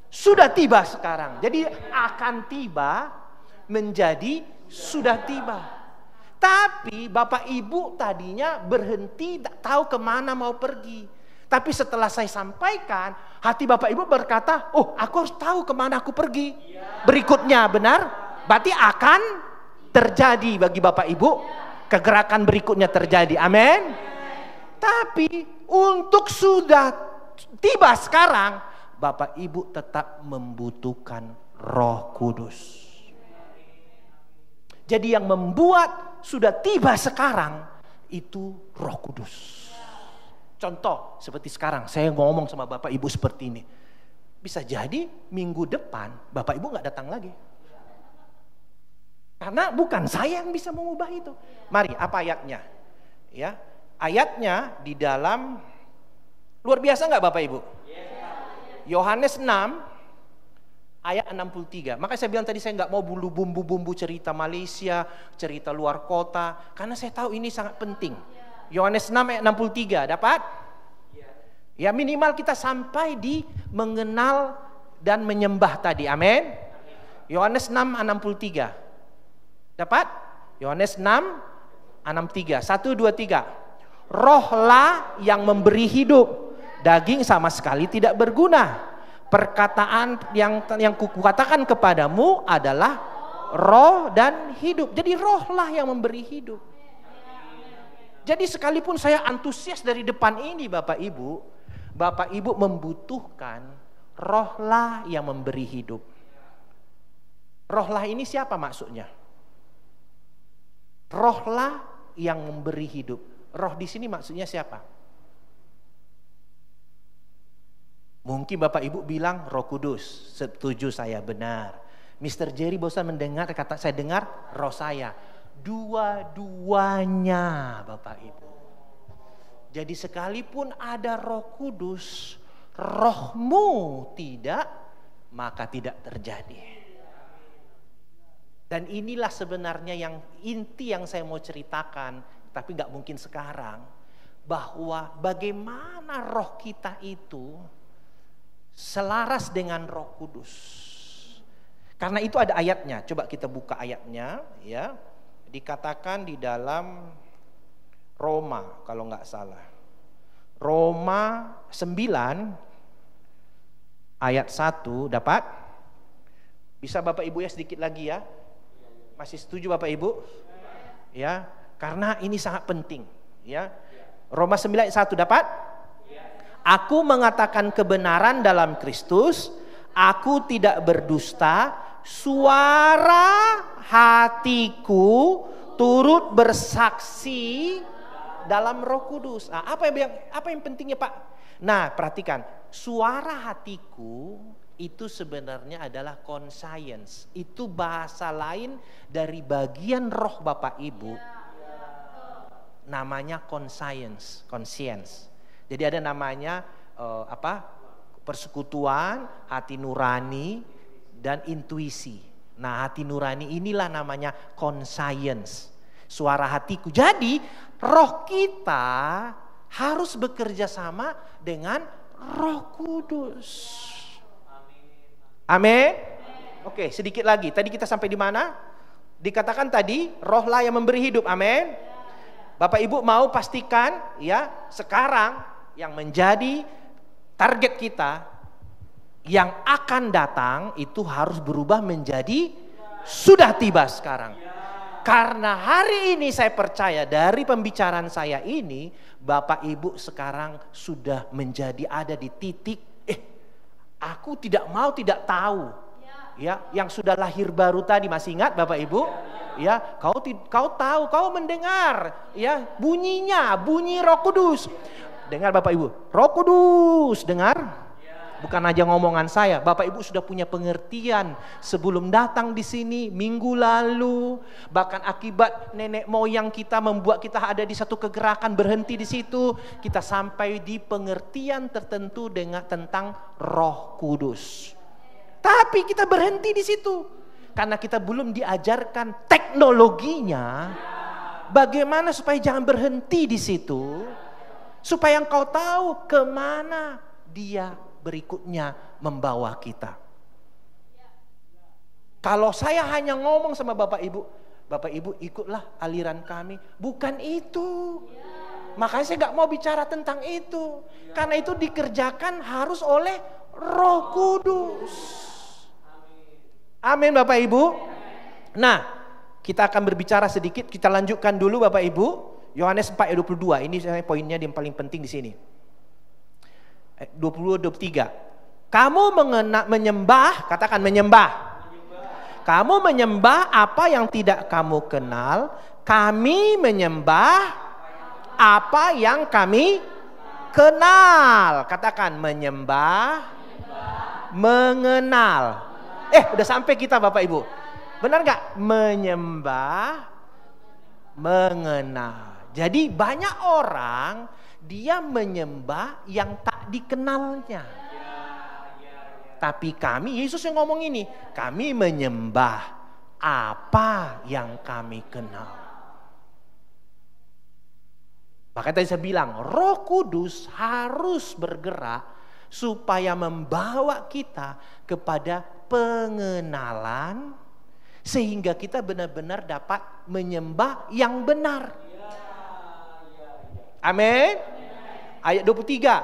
sudah tiba sekarang. Jadi akan tiba menjadi sudah tiba. Tapi Bapak Ibu tadinya berhenti, tak tahu kemana mau pergi. Tapi setelah saya sampaikan, hati Bapak Ibu berkata, oh aku harus tahu kemana aku pergi. Berikutnya benar, berarti akan terjadi bagi Bapak Ibu. Kegerakan berikutnya terjadi, amin. Tapi untuk sudah tiba sekarang, Bapak Ibu tetap membutuhkan Roh Kudus. Jadi yang membuat sudah tiba sekarang itu Roh Kudus. Contoh seperti sekarang saya ngomong sama Bapak Ibu seperti ini. Bisa jadi minggu depan Bapak Ibu gak datang lagi. Karena bukan saya yang bisa mengubah itu. Mari, apa ayatnya? Ya, ayatnya di dalam luar biasa gak Bapak Ibu? Yohanes 6 ayat 63. Maka saya bilang tadi saya nggak mau bumbu-bumbu cerita Malaysia, cerita luar kota, karena saya tahu ini sangat penting. Yohanes 6 ayat 63, dapat? Ya minimal kita sampai di mengenal dan menyembah tadi, amin. Yohanes 6 63, dapat? Yohanes 6 63, 1, 2, 3. Rohlah yang memberi hidup, daging sama sekali tidak berguna. Perkataan yang kukatakan kepadamu adalah roh dan hidup. Jadi rohlah yang memberi hidup. Jadi sekalipun saya antusias dari depan ini Bapak Ibu membutuhkan rohlah yang memberi hidup. Rohlah ini siapa maksudnya? Rohlah yang memberi hidup. Roh di sini maksudnya siapa? Mungkin Bapak Ibu bilang Roh Kudus, setuju saya, benar. Mr. Jerry bosan mendengar kata saya dengar roh saya. Dua-duanya Bapak Ibu. Jadi sekalipun ada Roh Kudus, rohmu tidak, maka tidak terjadi. Dan inilah sebenarnya yang inti yang saya mau ceritakan, tapi gak mungkin sekarang. Bahwa bagaimana roh kita itu selaras dengan Roh Kudus. Karena itu ada ayatnya, coba kita buka ayatnya ya. Dikatakan di dalam Roma kalau gak salah. Roma 9 ayat 1 dapat? Bisa Bapak Ibu ya sedikit lagi ya. Masih setuju Bapak Ibu? Ya, karena ini sangat penting, ya. Roma 9 ayat 1 dapat? Aku mengatakan kebenaran dalam Kristus, aku tidak berdusta, suara hatiku turut bersaksi dalam Roh Kudus. Nah, apa yang pentingnya Pak? Nah, perhatikan, suara hatiku itu sebenarnya adalah conscience. Itu bahasa lain dari bagian roh Bapak Ibu. Namanya conscience. Jadi ada namanya persekutuan, hati nurani dan intuisi. Nah, hati nurani inilah namanya conscience. Suara hatiku. Jadi, roh kita harus bekerja sama dengan Roh Kudus. Amin. Oke, sedikit lagi. Tadi kita sampai di mana? Dikatakan tadi, rohlah yang memberi hidup. Amin. Bapak Ibu mau pastikan ya, sekarang yang menjadi target kita yang akan datang itu harus berubah menjadi sudah tiba sekarang. Karena hari ini saya percaya dari pembicaraan saya ini, Bapak Ibu sekarang sudah menjadi ada di titik aku tidak mau tidak tahu. Ya, yang sudah lahir baru tadi masih ingat Bapak Ibu? Ya, kau tahu, kau mendengar ya bunyinya, bunyi Roh Kudus. Dengar Bapak Ibu, Roh Kudus, dengar? Bukan aja ngomongan saya, Bapak Ibu sudah punya pengertian sebelum datang di sini minggu lalu, bahkan akibat nenek moyang kita membuat kita ada di satu kegerakan berhenti di situ, kita sampai di pengertian tertentu dengan tentang Roh Kudus. Tapi kita berhenti di situ karena kita belum diajarkan teknologinya. Bagaimana supaya jangan berhenti di situ, supaya engkau tahu kemana dia berikutnya membawa kita. Kalau saya hanya ngomong sama Bapak Ibu ikutlah aliran kami, bukan itu. Makanya saya gak mau bicara tentang itu, karena itu dikerjakan harus oleh Roh Kudus. Amin Bapak Ibu. Nah, kita akan berbicara sedikit, kita lanjutkan dulu Bapak Ibu. Yohanes 4 ayat 22, ini poinnya yang paling penting di sini. 22-23. Kamu menyembah, katakan menyembah. Kamu menyembah apa yang tidak kamu kenal. Kami menyembah apa yang kami kenal. Katakan menyembah, mengenal. Udah sampai kita Bapak Ibu. Benar gak? Menyembah, mengenal. Jadi banyak orang dia menyembah yang tak dikenalnya. Tapi kami, Yesus yang ngomong ini, kami menyembah apa yang kami kenal. Makanya tadi saya bilang, Roh Kudus harus bergerak supaya membawa kita kepada pengenalan, sehingga kita benar-benar dapat menyembah yang benar. Amin. Ayat 23.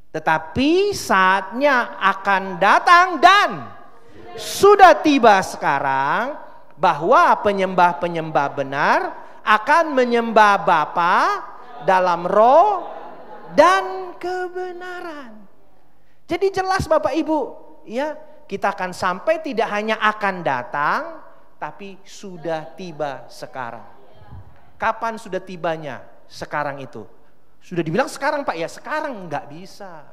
Tetapi saatnya akan datang dan sudah tiba sekarang bahwa penyembah-penyembah benar akan menyembah Bapa dalam roh dan kebenaran. Jadi jelas Bapak Ibu, ya, kita akan sampai tidak hanya akan datang, tapi sudah tiba sekarang. Kapan sudah tibanya? Sekarang itu. Sudah dibilang sekarang Pak, ya sekarang nggak bisa.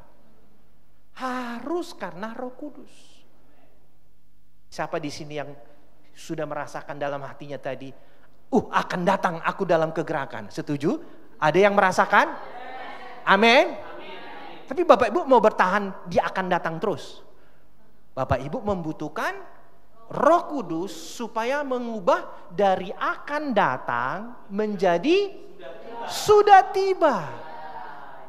Harus karena Roh Kudus. Siapa di sini yang sudah merasakan dalam hatinya tadi, akan datang aku dalam kegerakan. Setuju? Ada yang merasakan? Amin. Tapi Bapak Ibu mau bertahan, dia akan datang terus. Bapak Ibu membutuhkan Roh Kudus supaya mengubah dari akan datang menjadi sudah tiba.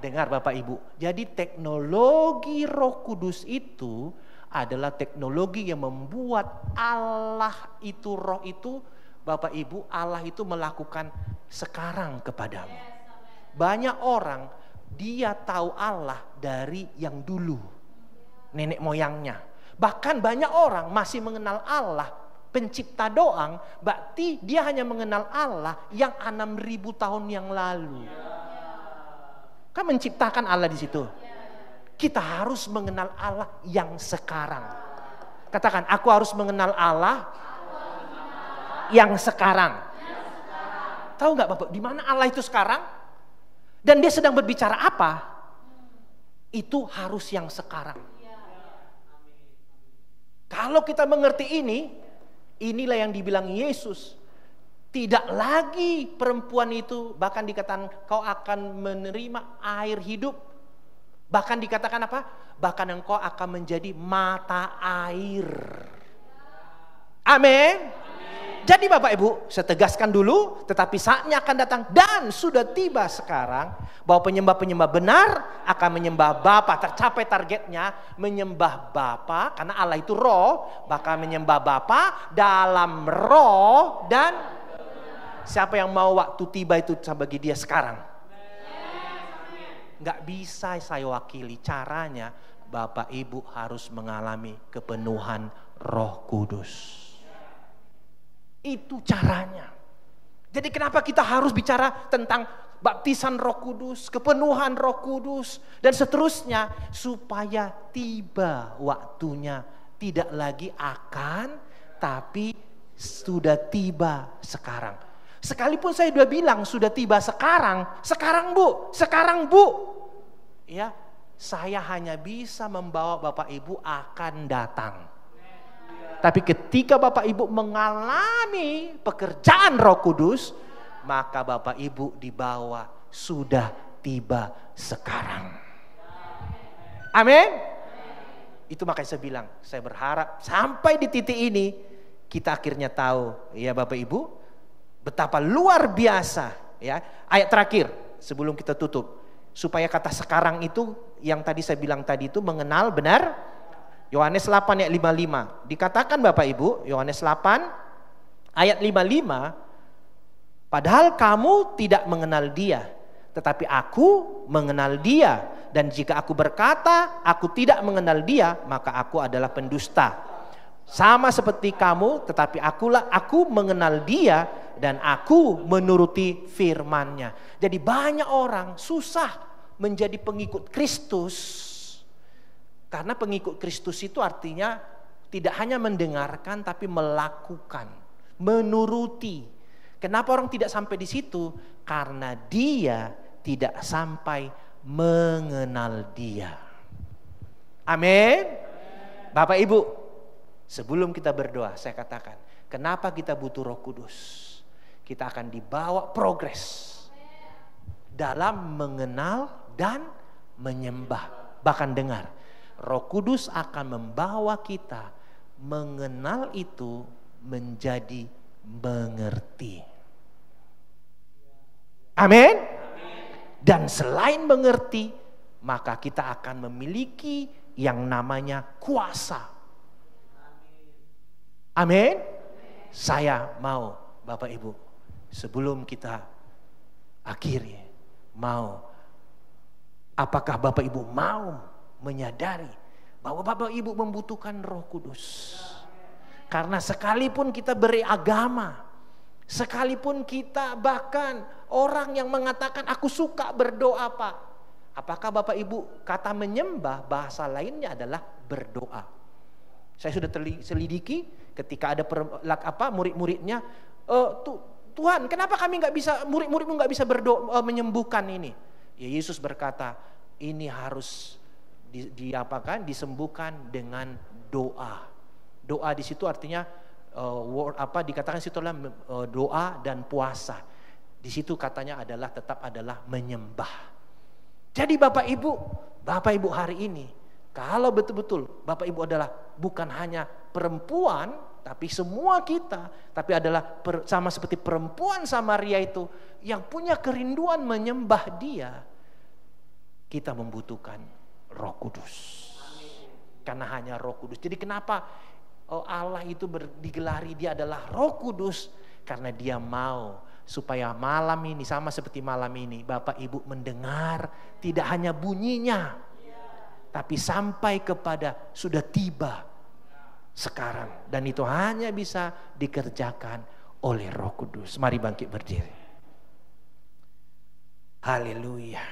Dengar Bapak Ibu, jadi teknologi Roh Kudus itu adalah teknologi yang membuat Allah itu, Roh itu, Bapak Ibu, Allah itu melakukan sekarang kepadamu. Banyak orang dia tahu Allah dari yang dulu, nenek moyangnya. Bahkan banyak orang masih mengenal Allah pencipta doang, berarti dia hanya mengenal Allah yang 6.000 tahun yang lalu. Kan menciptakan Allah di situ. Kita harus mengenal Allah yang sekarang. Katakan, aku harus mengenal Allah yang sekarang. Tahu nggak Bapak, di mana Allah itu sekarang? Dan dia sedang berbicara apa? Itu harus yang sekarang. Kalau kita mengerti ini, inilah yang dibilang Yesus. Tidak lagi perempuan itu, bahkan dikatakan kau akan menerima air hidup. Bahkan dikatakan apa? Bahkan engkau akan menjadi mata air. Amin. Jadi Bapak Ibu, saya tegaskan dulu, tetapi saatnya akan datang dan sudah tiba sekarang bahwa penyembah-penyembah benar akan menyembah Bapa, tercapai targetnya menyembah Bapa karena Allah itu roh, bakal menyembah Bapa dalam roh dan siapa yang mau waktu tiba itu bagi dia sekarang. Nggak bisa saya wakili, caranya Bapak Ibu harus mengalami kepenuhan Roh Kudus. Itu caranya. Jadi kenapa kita harus bicara tentang baptisan Roh Kudus, kepenuhan Roh Kudus, dan seterusnya, supaya tiba waktunya, tidak lagi akan, tapi sudah tiba sekarang. Sekalipun saya sudah bilang sudah tiba sekarang Bu. Ya, saya hanya bisa membawa Bapak Ibu akan datang. Tapi ketika Bapak Ibu mengalami pekerjaan Roh Kudus, maka Bapak Ibu dibawa sudah tiba sekarang. Amin. Itu makanya saya bilang, saya berharap sampai di titik ini kita akhirnya tahu, ya Bapak Ibu, betapa luar biasa, ya. Ayat terakhir sebelum kita tutup, supaya kata sekarang itu yang tadi saya bilang tadi itu mengenal benar. Yohanes 8 ayat 55. Dikatakan Bapak Ibu, Yohanes 8 ayat 55, padahal kamu tidak mengenal dia, tetapi aku mengenal dia, dan jika aku berkata aku tidak mengenal dia, maka aku adalah pendusta. Sama seperti kamu, tetapi aku mengenal dia dan aku menuruti firman-Nya. Jadi banyak orang susah menjadi pengikut Kristus. Karena pengikut Kristus itu artinya tidak hanya mendengarkan tapi melakukan, menuruti. Kenapa orang tidak sampai di situ? Karena dia tidak sampai mengenal dia. Amin. Bapak Ibu, sebelum kita berdoa, saya katakan, kenapa kita butuh Roh Kudus? Kita akan dibawa progres dalam mengenal dan menyembah. Bahkan dengar, Roh Kudus akan membawa kita mengenal itu menjadi mengerti. Amin. Dan selain mengerti, maka kita akan memiliki yang namanya kuasa. Amin. Saya mau Bapak Ibu, sebelum kita akhiri, apakah Bapak Ibu mau menyadari bahwa Bapak Ibu membutuhkan Roh Kudus? Karena sekalipun kita beragama, sekalipun kita bahkan orang yang mengatakan aku suka berdoa Pak, apakah Bapak Ibu kata menyembah bahasa lainnya adalah berdoa? Saya sudah selidiki ketika ada murid-muridnya, Tuhan kenapa kami nggak bisa, murid-muridmu nggak bisa berdoa menyembuhkan ini? Ya Yesus berkata ini harus disembuhkan dengan doa. Doa di situ artinya dikatakan situ adalah doa dan puasa. Di situ katanya tetap adalah menyembah. Jadi Bapak Ibu hari ini, kalau betul-betul Bapak Ibu adalah bukan hanya perempuan, tapi semua kita, tapi adalah sama seperti perempuan Samaria itu yang punya kerinduan menyembah Dia, kita membutuhkan Roh Kudus. Karena hanya Roh Kudus. Jadi kenapa Allah itu digelari Dia adalah Roh Kudus? Karena Dia mau supaya malam ini, sama seperti malam ini, Bapak Ibu mendengar tidak hanya bunyinya, tapi sampai kepada sudah tiba sekarang. Dan itu hanya bisa dikerjakan oleh Roh Kudus. Mari bangkit berdiri. Haleluya.